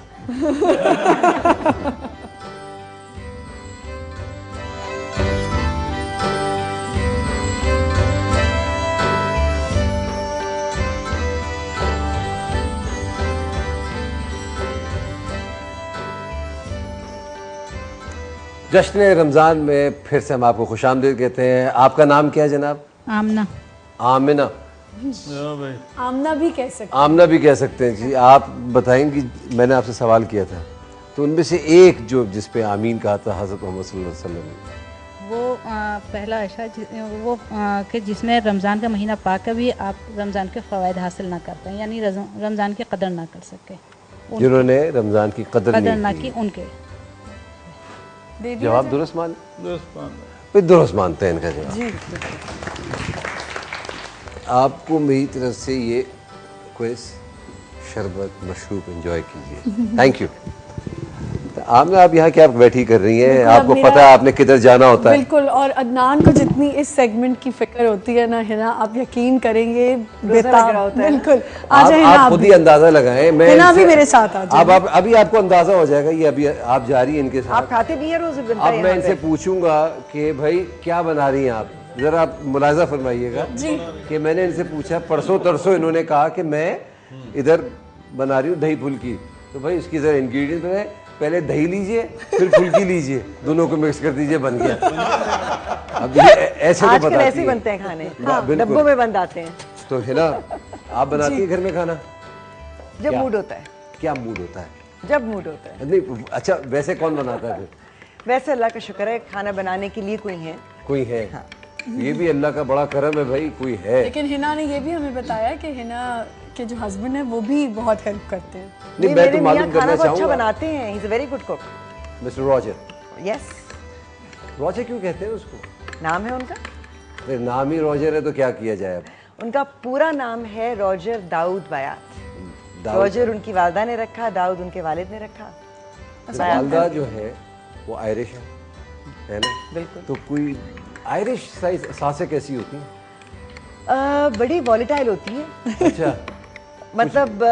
जश्न रमज़ान में फिर से हम आपको खुशामदीद कहते हैं। आपका नाम क्या है जनाब? आमना। आमिना। आमना भी कह सकते हैं। आमना भी कह सकते हैं जी। आप बताएंगी, मैंने आपसे सवाल किया था तो उनमें से एक जो जिस पे आमीन कहा था हज़रत मोहम्मद सल्लल्लाहु अलैहि वसल्लम ने, वो पहला ऐसा वो कि जिसमें रमज़ान का महीना पाकर भी आप रमज़ान के फ़वाइद हासिल ना कर पाए, यानी रमज़ान की कदर ना कर सके, जिन्होंने रमज़ान की कदर ना की, उनके जवाब दुरुस्त मानते हैं इनका जवाब। आपको मेरी तरफ से ये क्विज शरबत मशरूब एंजॉय कीजिए। Thank you. आपने आप यहाँ क्या बैठी कर रही हैं? आपको पता है आपने किधर जाना होता है? बिल्कुल। और अदनान को जितनी इस सेगमेंट की फिक्र होती है ना हिना, आप यकीन करेंगे बेताब। बिल्कुल। आप खुद ही अंदाजा लगाएं। मैं हिना भी मेरे साथ आ जाए। अब अभी आपको अंदाजा हो जाएगा। ये अभी आप जा रही हैं इनके साथ, आप खाते भी हैं रोज? अब मैं इनसे पूछूंगा कि भाई क्या बना रही हैं आप, जरा आप मुलाजा फरमाइएगा कि मैंने इनसे पूछा परसों तरसों, इन्होंने कहा कि मैं इधर बना रही हूँ दही फुल्की। तो भाई उसकी जरा इंग्रेडिएंट है, पहले दही लीजिए फिर फुल्की लीजिए, दोनों को मिक्स कर दीजिए, बन गया। अब ऐसे तो आजकल ऐसे ही बनते हैं खाने, डब्बों में बंद आते हैं। तो है ना, आप बनाती हैं घर में खाना? जब मूड होता है। क्या मूड होता है? जब मूड होता है। नहीं, अच्छा वैसे कौन बनाता है फिर? वैसे अल्लाह का शुक्र है, खाना बनाने के लिए कोई है। कोई है। हाँ। ये भी अल्लाह का बड़ा करम है भाई, कोई है। लेकिन हिना ने ये भी हमें बताया कि हिना के जो हस्बैंड है वो भी बहुत हेल्प करते हैं। नहीं, मैं तो मालूम करना चाहूँगा। अच्छा बनाते हैं, he is a very good cook. Mister Roger. Yes. Roger क्यों कहते हैं उसको? नाम है उनका। नाम ही रॉजर है तो क्या किया जाए अब? उनका पूरा नाम है रॉजर दाऊद बयात। रॉजर उनकी वालदा ने रखा, दाऊद उनके वालिद ने रखा। वालदा जो है वो आयरिश है ना? बिल्कुल। तो कोई आयरिश सासें कैसी होती हैं? बड़ी वॉलेटाइल होती है। अच्छा। मतलब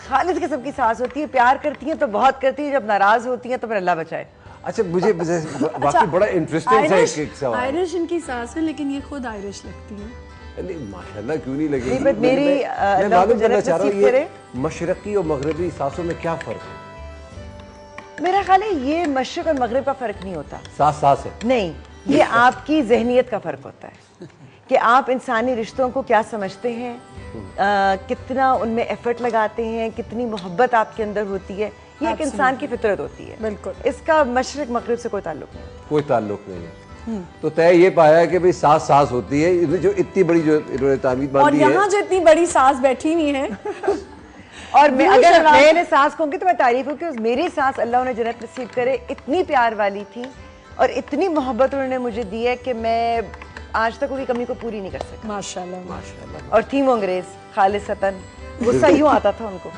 खालिद किस्म की सास होती है, प्यार करती है तो बहुत करती है, जब नाराज होती है तो फिर अल्लाह बचाए। अच्छा, मुझे वाकई बड़ा इंटरेस्टिंग सा एक सवाल। आयरिश इनकी सास है लेकिन ये खुद आयरिश लगती है। नहीं माशाल्लाह, क्यों नहीं लगेगी? नहीं, मेरी मैं मालूम करना चाह रहा हूँ ये मशरकी और मगरबी सासों में क्या फर्क है? मेरा ख्याल है ये मशरक और मगरब का फर्क नहीं होता। सास है। नहीं, ये आपकी जहनियत का फर्क होता है कि आप इंसानी रिश्तों को क्या समझते हैं, कितना उनमें एफर्ट लगाते हैं, कितनी मोहब्बत आपके अंदर होती है। ये एक इंसान की फितरत होती है। बिल्कुल। इसका मशरक मगरब से कोई ताल्लुक नहीं। कोई ताल्लुक नहीं है। तो तय ये पाया है कि भाई सास होती है, जो इतनी बड़ी जो इन्होंने तामीद बांधी है। और यहाँ जो इतनी बड़ी सास बैठी हुई है और मैं अगर मैंने सास कहूँगी तो मैं तारीफ हूँ कि मेरी सास अल्लाह उन्हें जन्नत नसीब करे, इतनी प्यार वाली थी और इतनी मोहब्बत उन्होंने मुझे दी है कि मैं आज तक उनकी कमी को पूरी नहीं कर सका। माशाल्लाह माशाल्लाह। और थी वो अंग्रेज खालिसतन, गुस्सा यूं आता था उनको।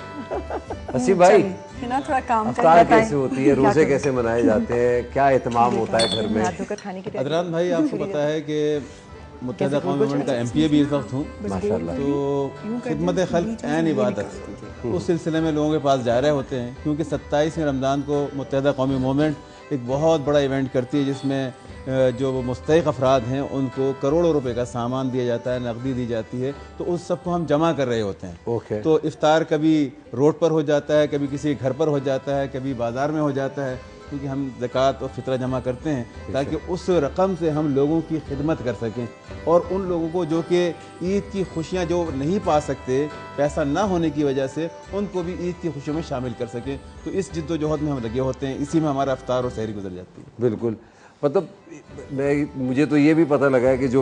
हसीब भाई, ना थोड़ा काम अफ्तार कैसे होती है, रोजे कैसे मनाए जाते हैं, क्या एहतमाम होता है घर में? अदनान भाई, आपको पता है कि मुत्तहिदा कौम मूवमेंट का एमपीए भी इस वक्त हूँ माशाल्लाह। तो खिदमत खल्क ऐन इबादत, उस सिलसिले में लोगों के पास जा रहे होते हैं, क्योंकि 27वें रमज़ान को मुत्तहिदा कौमी मूवमेंट एक बहुत बड़ा इवेंट करती है जिसमें जो मुस्तहिक अफराद हैं उनको करोड़ों रुपए का सामान दिया जाता है, नकदी दी जाती है। तो उस सब को हम जमा कर रहे होते हैं। तो इफ्तार कभी रोड पर हो जाता है, कभी किसी घर पर हो जाता है, कभी बाज़ार में हो जाता है, क्योंकि हम ज़कात और फितरा जमा करते हैं ताकि उस रकम से हम लोगों की खिदमत कर सकें और उन लोगों को जो कि ईद की खुशियाँ जो नहीं पा सकते पैसा ना होने की वजह से, उनको भी ईद की खुशियों में शामिल कर सकें। तो इस जिद्दोजहद में हम लगे होते हैं, इसी में हमारा इफ्तार और सहरी गुजर जाती है। बिल्कुल। मतलब मुझे तो ये भी पता लगा है कि जो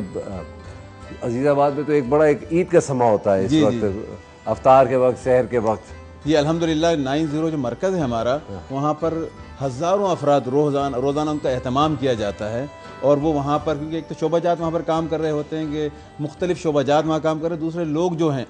अजीज़ाबाद में तो एक बड़ा एक ईद का समा होता है इस वक्त, अफ्तार के वक्त, सहर के वक्त। जी अल्हम्दुलिल्लाह 90 जो मरकज़ है हमारा, वहाँ पर हज़ारों अफराद रोज़ाना उनका एहतमाम किया जाता है और वो वहाँ पर, क्योंकि एक तो शोबाजात वहाँ पर काम कर रहे होते हैं कि मुख्तलिफ शोबाजात वहाँ काम कर रहे हैं, दूसरे लोग जो हैं,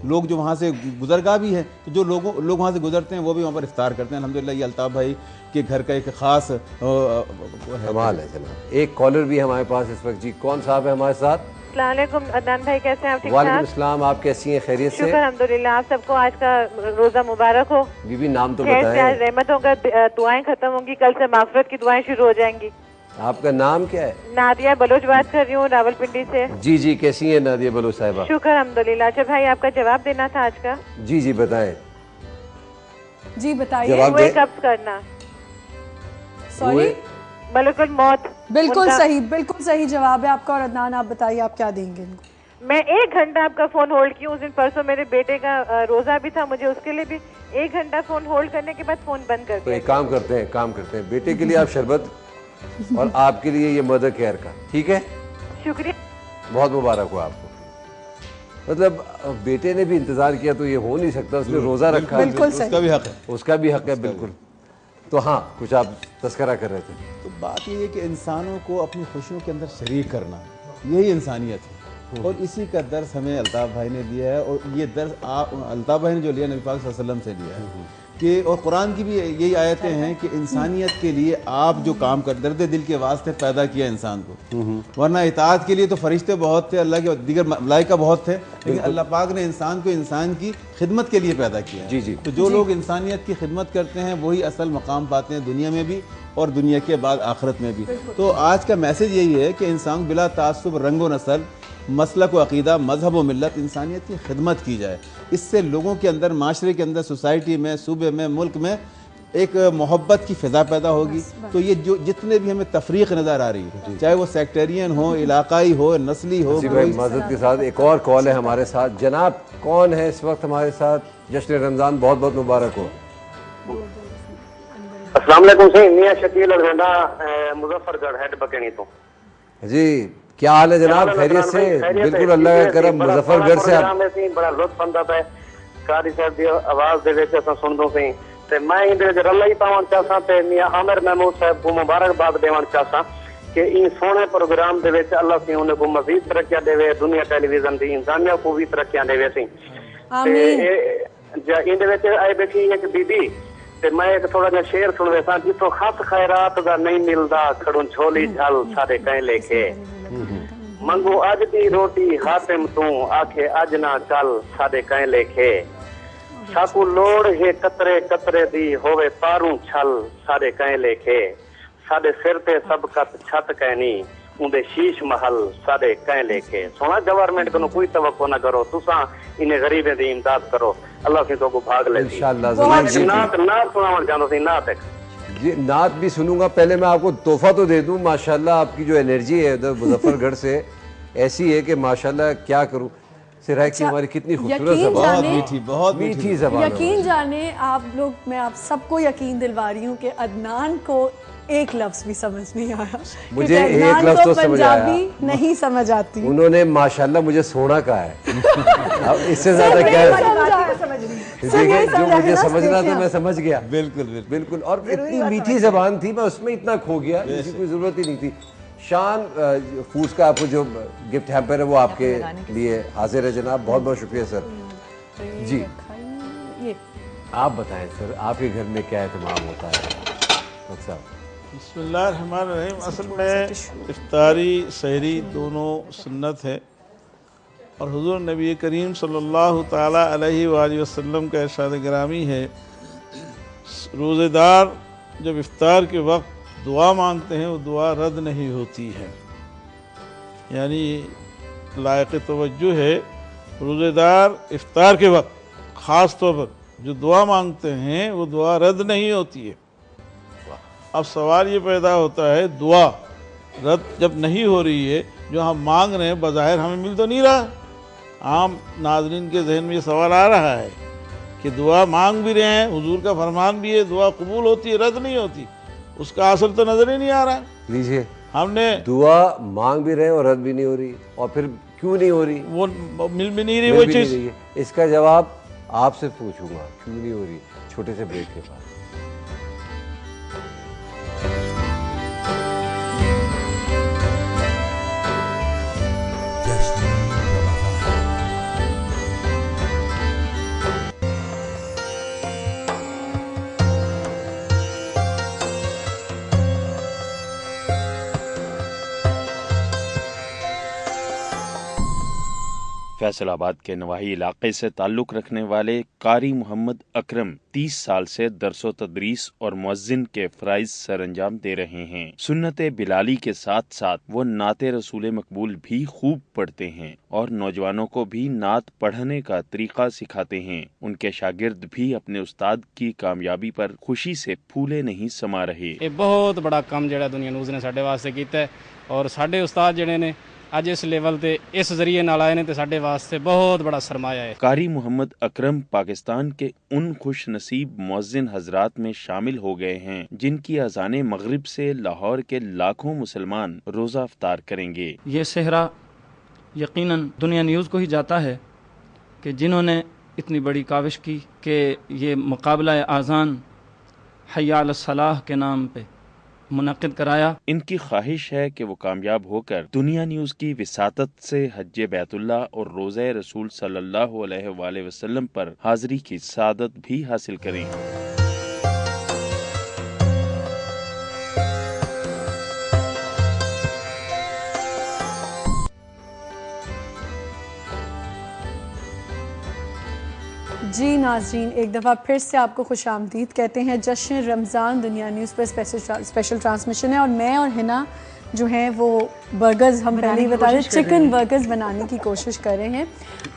लोग जो वहाँ से गुजरगा भी हैं, तो जो लोग वहाँ से गुजरते हैं वो भी वहाँ पर इफ्तार करते हैं। अल्हम्दुलिल्लाह ये अल्ताफ़ भाई के घर का एक ख़ास कमाल है जनाब। एक कॉलर भी हमारे पास इस वक्त। जी, कौन साहब है हमारे साथ? अस्सलामुअलैकुम अदनान भाई, कैसे हैं आप? ठीक वालेकुम ठाक? अस्सलाम, आप कैसी हैं? खैरियत से? शुक्र अल्हम्दुलिल्लाह। आप सबको आज का रोज़ा मुबारक हो। बीबी नाम तो खैर से बताएं। आज रहमतों का दुआएं खत्म होंगी, कल से मागफिरत की दुआएं शुरू हो जाएंगी। आपका नाम क्या है? नादिया बलोच बात कर रही हूँ रावलपिंडी से। जी जी, कैसी हैं नादिया बलोच साहिबा? शुक्र अल्हम्दुलिल्लाह। अच्छा भाई, आपका जवाब देना था आज का। जी जी बताएं। जी बताइए। जवाब हुए दे। कब्ज करना। सॉरी, बिल्कुल मौत। बिल्कुल उनका- सही, बिल्कुल सही जवाब है आपका। और अदनान आप बताइए, आप क्या देंगे इनको? मैं 1 घंटा आपका फोन होल्ड की हूँ। उस दिन परसों मेरे बेटे का रोजा भी था, मुझे उसके लिए भी 1 घंटा फोन होल्ड करने के बाद फोन बंद कर तो दिया। एक काम करते हैं, बेटे के लिए आप शरबत और आपके लिए ये मदर केयर का, ठीक है? शुक्रिया, बहुत मुबारक हो आपको। मतलब बेटे ने भी इंतजार किया तो ये हो नहीं सकता, उसने रोजा रखा। बिल्कुल सही। उसका भी हक है, उसका भी हक है, बिल्कुल। तो हाँ, कुछ आप तस्करा कर रहे थे। तो बात ये है कि इंसानों को अपनी खुशियों के अंदर शरीक करना, यही इंसानियत है। और इसी का दर्स हमें अल्ताफ़ भाई ने दिया है, और ये दर्स अल्ताफ़ भाई ने जो लिया नबी पाक सल्लल्लाहु अलैहि वसल्लम से लिया है कि, और कुरान की भी यही आयतें हैं कि इंसानियत के लिए आप जो काम कर, दर्द दिल के वास्ते पैदा किया इंसान को, वरना इताअत के लिए तो फरिश्ते बहुत थे, अल्लाह के दीगर मलाइका बहुत थे, लेकिन अल्लाह पाक ने इंसान को इंसान की खिदमत के लिए पैदा किया है। जी जी। तो जो लोग इंसानियत की खिदमत करते हैं वही असल मकाम पाते हैं, दुनिया में भी और दुनिया के बाद आखिरत में भी। तो आज का मैसेज यही है कि इंसान बिला तासुब रंग व नस्ल, मसलक व अक़ीदा, मजहब व मिल्लत, इंसानियत की खिदमत की जाए। इससे लोगों के अंदर, माशरे के अंदर, सोसाइटी में, सूबे में, मुल्क में एक मोहब्बत की फ़िज़ा पैदा होगी। तो ये जो जितने भी हमें तफरीक नज़र आ रही है, चाहे वो सेक्टेरियन हो, इलाकाई हो, नस्ली हो। भाई माज़रत के साथ एक और कॉल है हमारे साथ। जनाब कौन है इस वक्त हमारे साथ? जश्न रमज़ान बहुत बहुत मुबारक हो। अस्सलाम वालेकुम से मियां शकील अलगंडा मुजफ्फरगढ़ हेड बकेनी तो। जी, क्या हाल है जनाब? खैरियत से? बिल्कुल, अल्लाह का करम। मुजफ्फरगढ़ से आप? बड़ा लुत्फ आंदा है कारी साहब दी आवाज दे विच असां सुनदो सी ते मैं इंदे विच रला ही पावण चाहता ते मियां आमिर महमूद साहब को मुबारकबाद देवण चाहता कि इन सोने प्रोग्राम दे विच अल्लाह सी उन्हें को मजीद तरक्कियां देवे, दुनिया टेलीविजन दी इंसानियत को भी तरक्कियां देवे सी। आमीन। इंदे विच आई बैठी एक बीबी ते मैं एक थोड़ा जिहा शेर सुन वेसा, जिथों खत खैरात दा नहीं मिलदा खड़ू झोली झल साडे कहीं लेखे, मंगू अज दी रोटी हातिम तू आखे अज ना चल साडे कहीं लेखे, साकू लोड़ है कतरे कतरे दी होवे पारू छल साडे कहीं लेखे, साडे सिर ते सबकत छत कहनी उंदे शीश महल साडे कहीं लेखे। सोना गवर्नमेंट को कोई तवक्को ना करो, तुसा इन्हें गरीबें दी इमदाद करो, अल्लाह से तो को भाग ले। इंशाअल्लाह ज़रूर जी। नात सुनावण चाहता सी, नात एक जी, नात भी सुनूंगा। पहले मैं आपको तोहफा तो दे दूं। माशाल्लाह आपकी जो एनर्जी है उधर मुजफ्फरगढ़ से ऐसी है कि माशाल्लाह क्या करूं। सिरा की हमारी कितनी खूबसूरत ज़बान, बहुत मीठी ज़बान। यकीन जाने आप लोग, मैं आप सबको यकीन दिलवा रही हूँ कि अदनान को एक लफ्ज भी समझ नहीं आया। मुझे एक लफ्ज तो समझ आया, पंजाबी नहीं समझ आती। उन्होंने माशाल्लाह मुझे सोना कहा है। अब इससे ज्यादा क्या है? देखिए, जो मुझे समझना था मैं समझ गया। बिल्कुल बिल्कुल। और इतनी मीठी जबान थी, मैं उसमें इतना खो गया, इसकी कोई जरूरत ही नहीं थी। शान फूड्स का आपको जो गिफ्ट हैम्पर है वो आपके लिए हाजिर है जनाब। बहुत बहुत शुक्रिया सर। जी, आप बताएं सर, आपके घर में क्या एहतमाम होता है? अच्छा, बिस्मिल्लाहिर्रहमानिर्रहीम। असल में इफ्तारी सहरी दोनों सुन्नत है, और हुज़ूर नबी करीम सल्लल्लाहु ताला अलैहि वसल्लम का इरशाद गिरामी है, रोज़ेदार जब इफ्तार के वक्त दुआ मांगते हैं वो दुआ रद्द नहीं होती है। यानी लायक तवज्जो है, रोज़ेदार इफ्तार के वक्त ख़ास तौर पर जो दुआ मांगते हैं वो दुआ रद्द नहीं होती है। अब सवाल ये पैदा होता है, दुआ रद्द जब नहीं हो रही है, जो हम मांग रहे हैं बज़ाहिर हमें मिल तो नहीं रहा। आम नाज़रीन के जहन में ये सवाल आ रहा है कि दुआ मांग भी रहे हैं, हुजूर का फरमान भी है दुआ कबूल होती है, रद्द नहीं होती, उसका असर तो नज़र ही नहीं आ रहा है। लीजिए, हमने दुआ मांग भी रहे हैं और रद्द भी नहीं हो रही, और फिर क्यों नहीं हो रही? वो मिल भी नहीं रही वो चीज़। इसका जवाब आपसे पूछूंगा, क्यों नहीं हो रही, छोटे से ब्रेक के बाद। फैसलाबाद के नवाही इलाके से ताल्लुक़ रखने वाले कारी मोहम्मद अकरम 30 साल से दरसो तदरीस और मुअज्जिन के फ़राइज़ सरअंजाम दे रहे हैं। सुन्नत बिलाली के साथ साथ वो नाते रसूल मकबूल भी खूब पढ़ते हैं और नौजवानों को भी नात पढ़ने का तरीका सिखाते हैं। उनके शागिर्द भी अपने उस्ताद की कामयाबी पर खुशी से फूले नहीं समा रहे। ये बहुत बड़ा काम जिहड़ा दुनिया न्यूज़ ने साडे वास्ते कीता है और साडे उस्ताद जिहड़े ने अज इस लेवल ते इस जरिए नाल आए ने ते साडे वास्ते बहुत बड़ा सरमाया है। कारी मोहम्मद अकरम पाकिस्तान के उन खुश नसीब मुअज्जिन हजरात में शामिल हो गए हैं जिनकी अज़ाने मगरिब से लाहौर के लाखों मुसलमान रोज़ा इफ्तार करेंगे। ये सेहरा यकीनन दुनिया न्यूज़ को ही जाता है कि जिन्होंने इतनी बड़ी काविश की कि ये मुकाबला आज़ान हय्या अलस सलाह के नाम पे मुनक़िद कराया। इनकी ख्वाहिश है कि वो कामयाब होकर दुनिया न्यूज़ की विसातत से हज्जे बैतुल्ला और रोज़े रसूल सल्लल्लाहु अलैहि वसल्लम पर हाज़री की सादत भी हासिल करें। जी नाज़रीन, एक दफ़ा फिर से आपको खुश आमदीद कहते हैं। जश्न रमज़ान दुनिया न्यूज़ पर स्पेशल ट्रांसमिशन है और मैं और हिना जो हैं वो बर्गर्स, हम पहले ही बता रहे, चिकन बर्गर्स बनाने की कोशिश कर रहे हैं।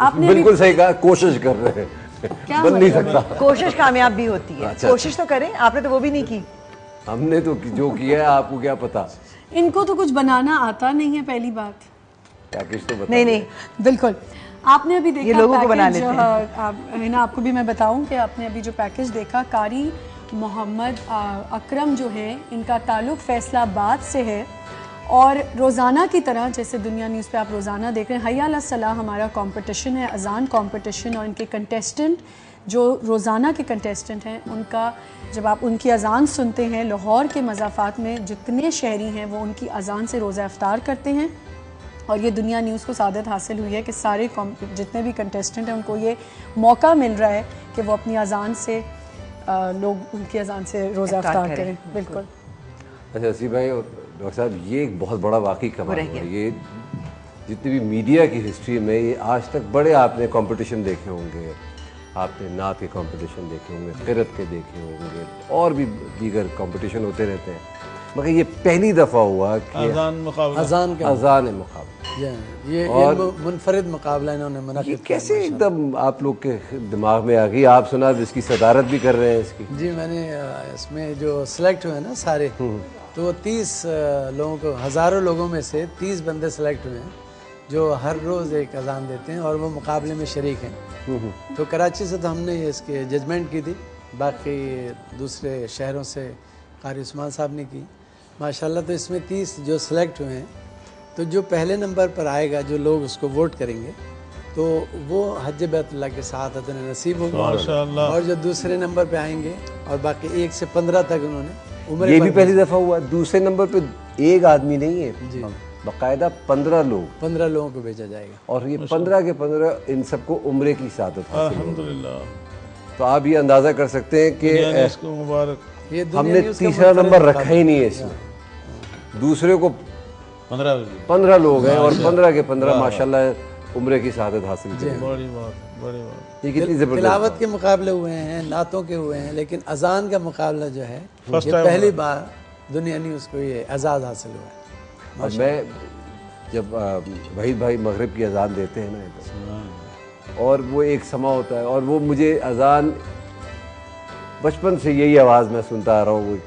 आपने बिल्कुल सही कहा, कोशिश कर रहे हैं, बन नहीं सकता। कोशिश कामयाब भी होती है। अच्छा, कोशिश तो करें, आपने तो वो भी नहीं की। हमने तो जो किया है आपको क्या पता। इनको तो कुछ बनाना आता नहीं है, पहली बात। पैकेज तो नहीं नहीं बिल्कुल। आपने अभी देखा ये लोगों को बना लेते हैं। है ना, आपको भी मैं बताऊं कि आपने अभी जो पैकेज देखा, कारी मोहम्मद अकरम जो है, इनका ताल्लुक़ फैसलाबाद से है और रोज़ाना की तरह जैसे दुनिया न्यूज़ पे आप रोज़ाना देख रहे हैं, हय्या अलस सलाह हमारा कंपटीशन है, अज़ान कंपटीशन, और इनके कंटेस्टेंट जो रोज़ाना के कंटेस्टेंट हैं, उनका जब आप उनकी अज़ान सुनते हैं, लाहौर के मज़ाफ़ात में जितने शहरी हैं वो उनकी अज़ान से रोज़ा इफ्तार करते हैं। और ये दुनिया न्यूज़ को सादत हासिल हुई है कि सारे जितने भी कंटेस्टेंट हैं उनको ये मौका मिल रहा है कि वो अपनी अज़ान से लोग उनकी अज़ान से रोज़ा इफ्तार करें। बिल्कुल। अच्छा असी भाई और डॉक्टर साहब, ये एक बहुत बड़ा वाकई कमाल है। ये जितनी भी मीडिया की हिस्ट्री में ये आज तक बड़े आपने कंपटीशन देखे होंगे, आपने नात के कंपटीशन देखे होंगे, क़िरत के देखे होंगे और भी दीगर कंपटीशन होते रहते हैं, मगर ये पहली दफ़ा हुआ कि अज़ान मुकाबला ये मुनफरिद मुकाबला इन्होंने मुनक़िद किया। कैसे एकदम आप लोग के दिमाग में आ गई? आप सुना इसकी सदारत भी कर रहे हैं इसकी। जी मैंने इसमें जो सिलेक्ट हुए ना सारे, तो 30 लोगों को, हज़ारों लोगों में से 30 बंदे सेलेक्ट हुए हैं जो हर रोज़ एक अज़ान देते हैं और वो मुकाबले में शरीक हैं। तो कराची से तो हमने इसके जजमेंट की थी, बाकी दूसरे शहरों से कारी उस्मान साहब ने की माशाल्लाह। तो इसमें 30 जो सिलेक्ट हुए हैं, तो जो पहले नंबर पर आएगा, जो लोग उसको वोट करेंगे, तो वो हज बैतुल्लाह के साथ उन्हें नसीब होगा। और जो दूसरे नंबर पे आएंगे और बाकी 1 से 15 तक उन्होंने उम्र, ये भी पहली दफ़ा हुआ। दूसरे नंबर पे एक आदमी नहीं है जी, बाकायदा 15 लोगों को भेजा जाएगा और ये 15 के 15 इन सबको उम्रे की सादत हासिल अल्हम्दुलिल्लाह। तो आप ये अंदाज़ा कर सकते हैं कि हमने तीसरा नंबर रखा ही नहीं है इसमें। दूसरे को 15 लोग हैं और 15 के 15 माशाल्लाह उम्रे की शहादत हासिल की। बड़ी बात। ये कितनी ज़बरदस्त। तिलावत के मुकाबले हुए हैं, नातों के हुए हैं, लेकिन अज़ान का मुकाबला जो है ये पहली बार दुनिया न्यूज़ को ये एजाज़ हासिल हुआ है। और मैं जब वहीद भाई मगरिब की अज़ान देते हैं ना, और वो एक समा होता है, और वो मुझे अज़ान बचपन से यही आवाज़ मैं सुनता आ रहा हूँ, वो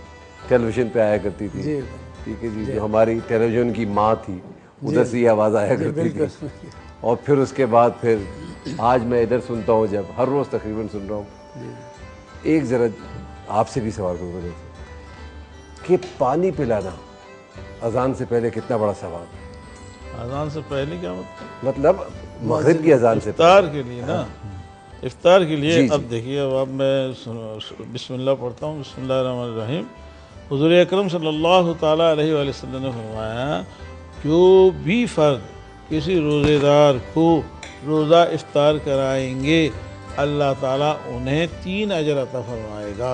टेलीविज़न पे आया करती थी। ठीक है जी, जो हमारी टेलीविज़न की माँ थी उधर से ये आवाज़ आया करती थी। और फिर उसके बाद फिर आज मैं इधर सुनता हूँ, जब हर रोज़ तकरीबन सुन रहा हूँ। एक ज़रा आपसे भी सवाल करूँगा कि पानी पिलाना अज़ान से पहले कितना बड़ा सवाब है? अज़ान से पहले क्या मतलब मगरिब की अज़ान से इफ्तार के लिए ना, इफ्तार के लिए। अब देखिए, अब मैं बिस्मिल्लाह पढ़ता हूँ। बिस्मिल्लाहिर्रहमानिर्रहीम। हुज़ूर अकरम सल्लल्लाहु ताला अलैहि वसल्लम ने फरमाया, जो भी फ़र्द किसी रोज़ेदार को रोज़ा इफ्तार कराएंगे, अल्लाह ताला उन्हें 3 अजर अता फरमाएगा।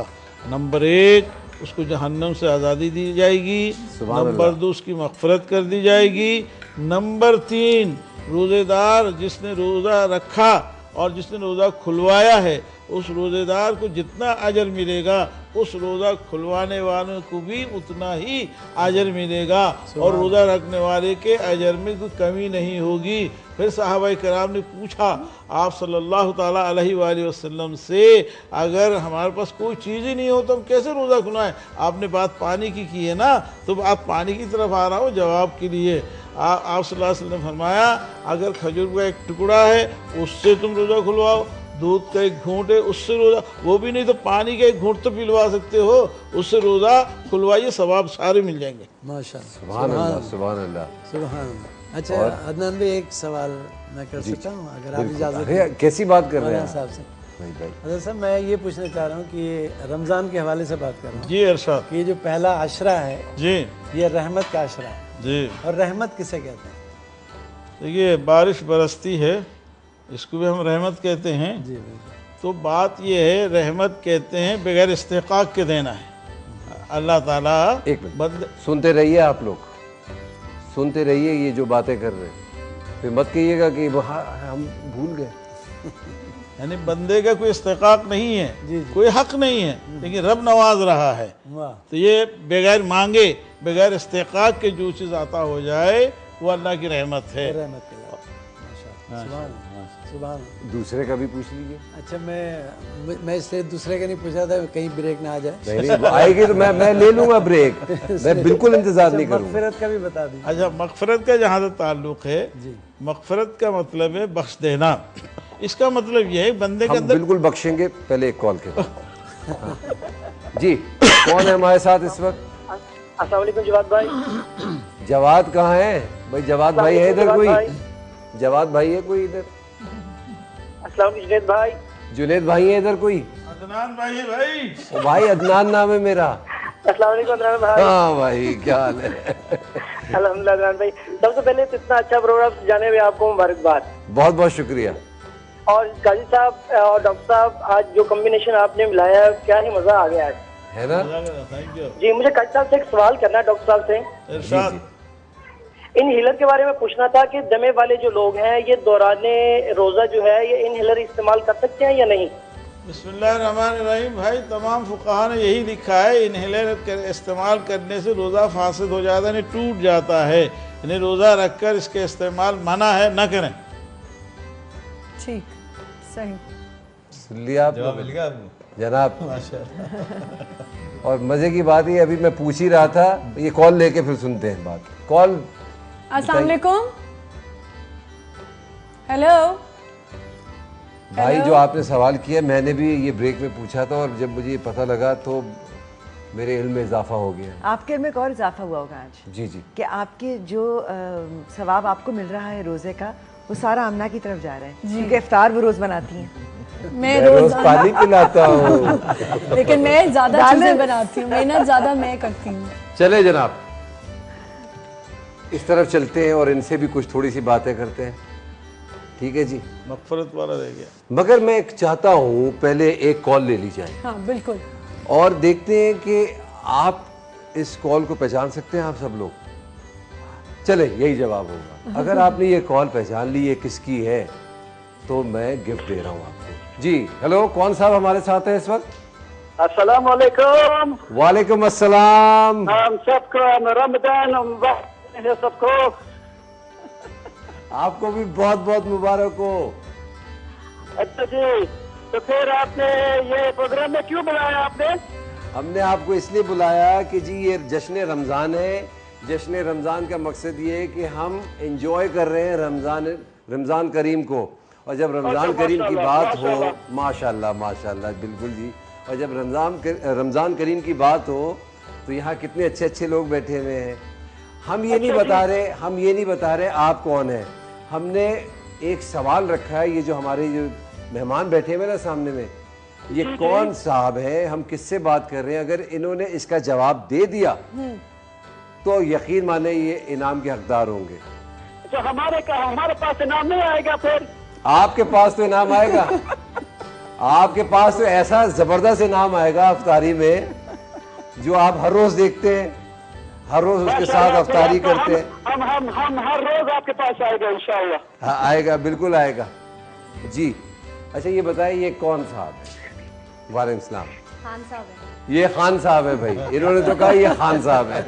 नंबर 1, उसको जहन्नम से आज़ादी दी जाएगी। नंबर 2, उसकी मग़फ़िरत कर दी जाएगी। नंबर 3, रोज़ेदार जिसने रोज़ा रखा और जिसने रोज़ा खुलवाया है, उस रोज़ेदार को जितना अजर मिलेगा उस रोज़ा खुलवाने वालों को भी उतना ही अजर मिलेगा और रोज़ा रखने वाले के अजर में कोई कमी नहीं होगी। फिर सहाबाए कराम ने पूछा आप सल्लल्लाहु ताला अलैहि वसल्लम से, अगर हमारे पास कोई चीज़ ही नहीं हो तो हम कैसे रोज़ा खुलवाएं? आपने बात पानी की है ना, तो आप पानी की तरफ आ रहा हो जवाब के लिए। आप सल्लल्लाहु अलैहि वसल्लम ने फरमाया अगर खजूर का एक टुकड़ा है उससे तुम रोज़ा खुलवाओ, दूध का एक घूंट है उससे रोज़ा, वो भी नहीं तो पानी का एक घूंट तो पिलवा सकते हो, उससे रोज़ा खुलवाइए, सवाब सारे मिल जाएंगे। माशाअल्लाह, सुभान अल्लाह, सुभान अल्लाह, सुभान अल्लाह। अच्छा अदनान भाई, एक सवाल मैं कर सकता हूँ अगर आप इजाज़त दें? कैसी बात कर रहे हैं साहब से? भाई साहब, मैं ये पूछना चाह रहा हूँ कि रमज़ान के हवाले से बात कर रहा हूँ जी। अरशद, ये जो पहला अशरा है जी, ये रहमत का अशरा है जी, और रहमत किसे कहते हैं? देखिए बारिश बरसती है, इसको भी हम रहमत कहते हैं जी। तो बात ये है, रहमत कहते हैं बगैर इस्तेकाक के देना है। अल्लाह ताला एक मिनट सुनते रहिए, आप लोग सुनते रहिए ये जो बातें कर रहे हैं, फिर मत कहिएगा कि हम भूल गए। यानी बंदे का कोई इस्तेकाक नहीं है, कोई हक नहीं है, लेकिन रब नवाज रहा है। तो ये बगैर मांगे बगैर इस्तेकाक के जो चीज़ आता हो जाए वो अल्लाह की रहमत है। दूसरे का भी पूछ लीजिए। अच्छा, मैं इसलिए दूसरे का नहीं पूछा था कहीं ब्रेक ना आ जाए। नहीं आएगी तो मैं ले लूंगा ब्रेक, मैं बिल्कुल इंतजार नहीं करूंगा। मगफिरत का भी बता दीजिए। अच्छा, मगफिरत का जहाँ तक ताल्लुक है, मगफिरत का मतलब है बख्श देना। इसका मतलब यह है बंदे के अंदर बिल्कुल बख्शेंगे, पहले एक कॉल के बाद। जी, कौन है हमारे साथ इस वक्त? अस्सलाम वालेकुम जवाद भाई। जवाद कहाँ है भाई? जवाद भाई है इधर कोई? जवाद भाई है कोई इधर? अस्सलाम वालेकुम जुनैद भाई। जुनैद भाई है इधर कोई? अदनान भाई है भाई। ओ भाई, अदनान नाम है मेरा। अस्सलाम वालेकुम अदनान भाई। हाँ भाई, क्या हाल है? अल्हम्दुलिल्लाह अदनान भाई, सबसे पहले तो इतना अच्छा प्रोग्राम जाने हुए आपको मुबारकबाद। बहुत बहुत शुक्रिया। और काजी साहब और डॉक्टर साहब, आज जो कॉम्बिनेशन आपने मिलाया क्या ही मजा आ गया है ना? जी, मुझे काजी साहब से एक सवाल करना है डॉक्टर साहब से। इनहेलर के बारे में पूछना था कि दमे वाले जो लोग हैं ये दौराने रोजा जो है ये इनहेलर इस्तेमाल कर सकते हैं या नहीं? बिस्मिल्लाहिर्रहमानिर्रहीम। भाई तमाम फुक़हा ने यही लिखा है, इनहेलर इस्तेमाल करने से रोज़ा फासिद हो जाता है, टूट जाता है। इन्हें रोज़ा रखकर इसके इस्तेमाल मना है, न करें। ठीक, सही सुन लिया आप? जवाब मिल गया जनाब। और मजे की बात ये, अभी मैं पूछ ही रहा था, ये कॉल लेके फिर सुनते हैं बात। कॉल। अस्सलाम वालेकुम। हेलो भाई, जो आपने सवाल किया मैंने भी ये ब्रेक में पूछा था, और जब मुझे ये पता लगा तो मेरे इल्म में इजाफा हो गया। आपके इल्म में एक और इजाफा हुआ होगा आज। जी जी। कि आपके जो सवाब आपको मिल रहा है रोजे का, वो सारा आमना की तरफ जा रहा है, क्योंकि इफ्तार वो रोज बनाती हैं। मैं रोज पानी पिलाता हूँ लेकिन मैं ज्यादा चीजें बनाती हूँ, मेहनत ज्यादा मैं करती हूँ। चले जनाब, इस तरफ चलते हैं और इनसे भी कुछ थोड़ी सी बातें करते हैं। ठीक है जी, मगफरत वाला रह गया। मगर मैं चाहता हूँ पहले एक कॉल ले ली जाए। हाँ बिल्कुल। और देखते हैं कि आप इस कॉल को पहचान सकते हैं आप सब लोग? चले, यही जवाब होगा। अगर आपने ये कॉल पहचान ली है किसकी है, तो मैं गिफ्ट दे रहा हूँ आपको। जी हेलो, कौन साहब हमारे साथ है इस वक्त? अस्सलाम वालेकुम। वालेकुम अस्सलाम। हम सबको रमजान मुबारक है सबको। आपको भी बहुत बहुत मुबारक हो। अच्छा जी, तो फिर आपने ये प्रोग्राम में क्यों बुलाया आपने? हमने आपको इसलिए बुलाया कि जी ये जश्न रमज़ान है। जश्न रमज़ान का मकसद ये है कि हम इंजॉय कर रहे हैं रमज़ान करीम को, और जब रमज़ान करीम की बात हो, माशाल्लाह माशाल्लाह, बिल्कुल जी, और जब रमज़ान करीम की बात हो तो यहाँ कितने अच्छे अच्छे लोग बैठे हुए हैं। हम ये नहीं बता रहे आप कौन है। हमने एक सवाल रखा है, ये जो हमारे जो मेहमान बैठे हुए ना सामने में, ये कौन साहब है, हम किससे बात कर रहे हैं। अगर इन्होंने इसका जवाब दे दिया तो यकीन माने ये इनाम के हकदार होंगे। तो हमारे पास इनाम नहीं आएगा? फिर आपके पास तो इनाम आएगा। आपके पास तो ऐसा जबरदस्त इनाम आएगा इफ्तारी में, जो आप हर रोज देखते हैं। हर रोज उसके साथ अफ्तारी करते हैं। हम हर रोज आपके पास आएगा इंशाअल्लाह। हाँ आएगा, बिल्कुल आएगा जी। अच्छा ये बताएं ये कौन साहब है? वालेकुम सलाम। खान साहब है। ये खान साहब है भाई, इन्होंने तो कहा ये खान साहब है।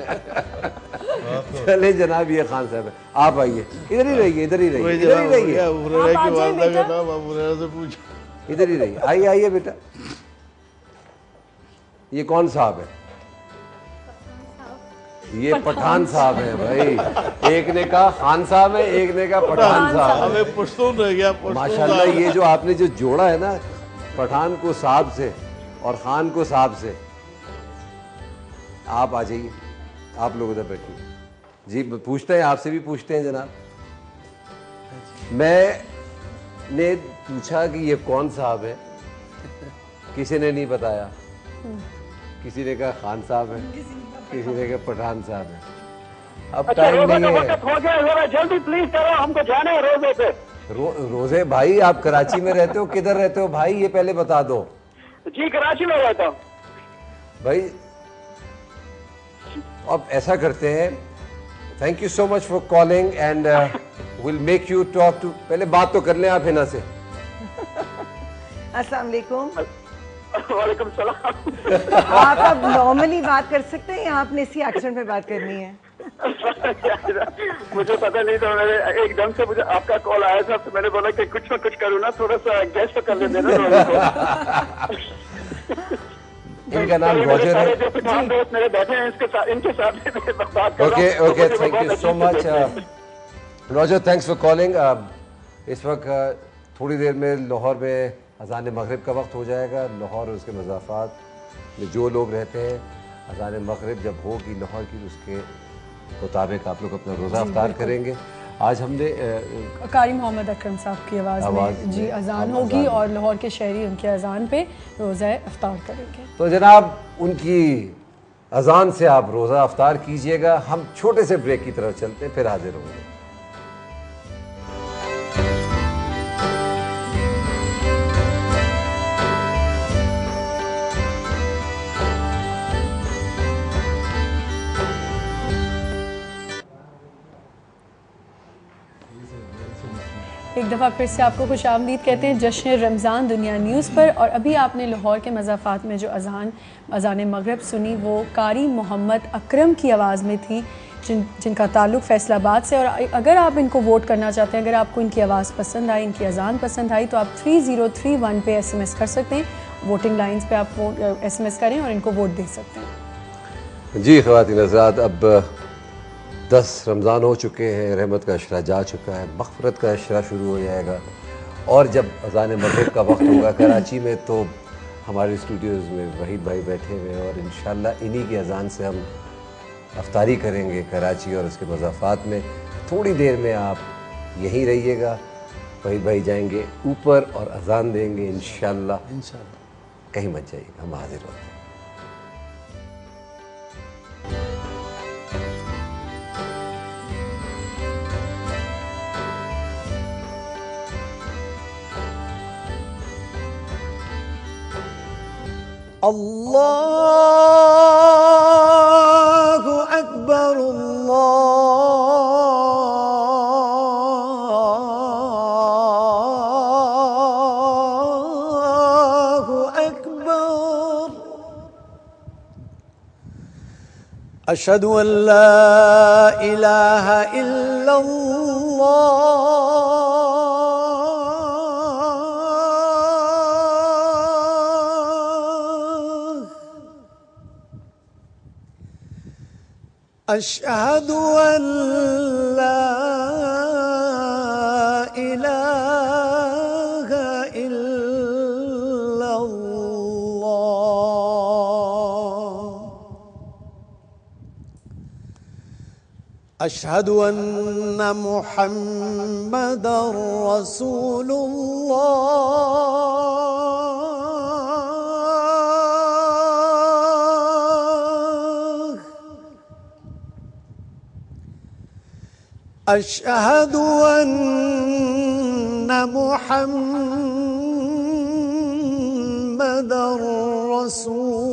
चले जनाब ये खान साहब है, आप आइए, इधर ही रहिए, इधर ही रहिए, इधर ही रहिए, इधर ही रहिए, आइए आइए बेटा। ये कौन साहब है? ये पठान साहब है भाई। एक ने कहा खान साहब है, एक ने कहा पठान साहब है। हमें पुश्तून रह गया। माशाल्लाह ये जो आपने जो जोड़ा है ना, पठान को साहब से और खान को साहब से। आप आ जाइए, आप लोग उधर बैठिए जी। पूछते हैं, आपसे भी पूछते हैं जनाब। मैंने पूछा कि ये कौन साहब है, किसी ने नहीं बताया। किसी ने कहा खान साहब है, किसी ने कहा पठान साहब है। अब टाइम नहीं है। हो गया, जरा जल्दी प्लीज करो, हमको जाना है रोजे पे। रोजे भाई आप कराची में रहते हो, किधर रहते हो भाई ये पहले बता दो। जी कराची में रहता हूँ भाई। अब ऐसा करते हैं, thank you so much for calling and will make you talk to. पहले बात तो कर लें आप हिना से। अस्सलाम वालेकुम। वालेकुम सलाम। आप अब नॉर्मली बात कर सकते हैं या आपने इसी एक्सेंट में बात करनी है? मुझे पता नहीं था, मैंने एकदम से मुझे आपका कॉल आया था तो मैंने बोला कि कुछ ना कुछ करूँ ना, थोड़ा सा गेस्ट कर लेते ना। इनका नाम रॉजर है। दोस्त मेरे बैठे हैं, इनके साथ बात कर। Okay okay, thank you so much Roger, thanks for calling. इस वक्त थोड़ी देर में लाहौर में अज़ान मगरिब का वक्त हो जाएगा। लाहौर और उसके मज़ाफ़ात में जो लोग रहते हैं, अज़ान मगरिब जब होगी लाहौर की, उसके मुताबिक आप लोग अपना रोज़ा अफ्तार करेंगे। आज हमने कारी मोहम्मद अकरम साहब की आवाज़ में जी अज़ान होगी और लाहौर के शहरी उनके अज़ान पे रोज़ा अफ्तार करेंगे। तो जनाब उनकी अज़ान से आप रोज़ा अफ्तार कीजिएगा। हम छोटे से ब्रेक की तरफ चलते हैं, फिर हाजिर होंगे। एक दफ़ा फिर से आपको खुशामदीद कहते हैं जश्न रमज़ान दुनिया न्यूज़ पर। और अभी आपने लाहौर के मज़ाफ़ात में जो अज़ान मगरिब सुनी वो कारी मोहम्मद अकरम की आवाज़ में थी, जिनका ताल्लुक़ फैसलाबाद से। और अगर आप इनको वोट करना चाहते हैं, अगर आपको इनकी आवाज़ पसंद आई, इनकी अज़ान पसंद आई, तो आप 3031 पे SMS कर सकते हैं। वोटिंग लाइन्स पे आप SMS करें और इनको वोट दे सकते हैं। जी ख़वातीन हज़रात, अब 10 रमज़ान हो चुके हैं, रहमत का अशरा जा चुका है, मग़फ़िरत का अशरा शुरू हो जाएगा। और जब अज़ान मग़रिब का वक्त होगा कराची में, तो हमारे स्टूडियोज़ में वहीद भाई बैठे हुए हैं और इंशाअल्लाह इन्हीं की अज़ान से हम अफ्तारी करेंगे कराची और उसके मज़ाफ़ात में। थोड़ी देर में आप यहीं रहिएगा, वहीद भाई जाएंगे ऊपर और अज़ान देंगे इंशाअल्लाह। कहीं मत जाइएगा, हम हाजिर होते हैं। अल्लाहु अकबर अल्लाहु अकबर। अशहदु अल्ला इलाहा इल्लल्लाह अशहदु अल्ला इलाहा इल्लल्लाह अशहदु अन्ना मुहम्मदर रसूलुल्लाह अशहदु अन्ना मुहम्मदर रसूलुल्लाह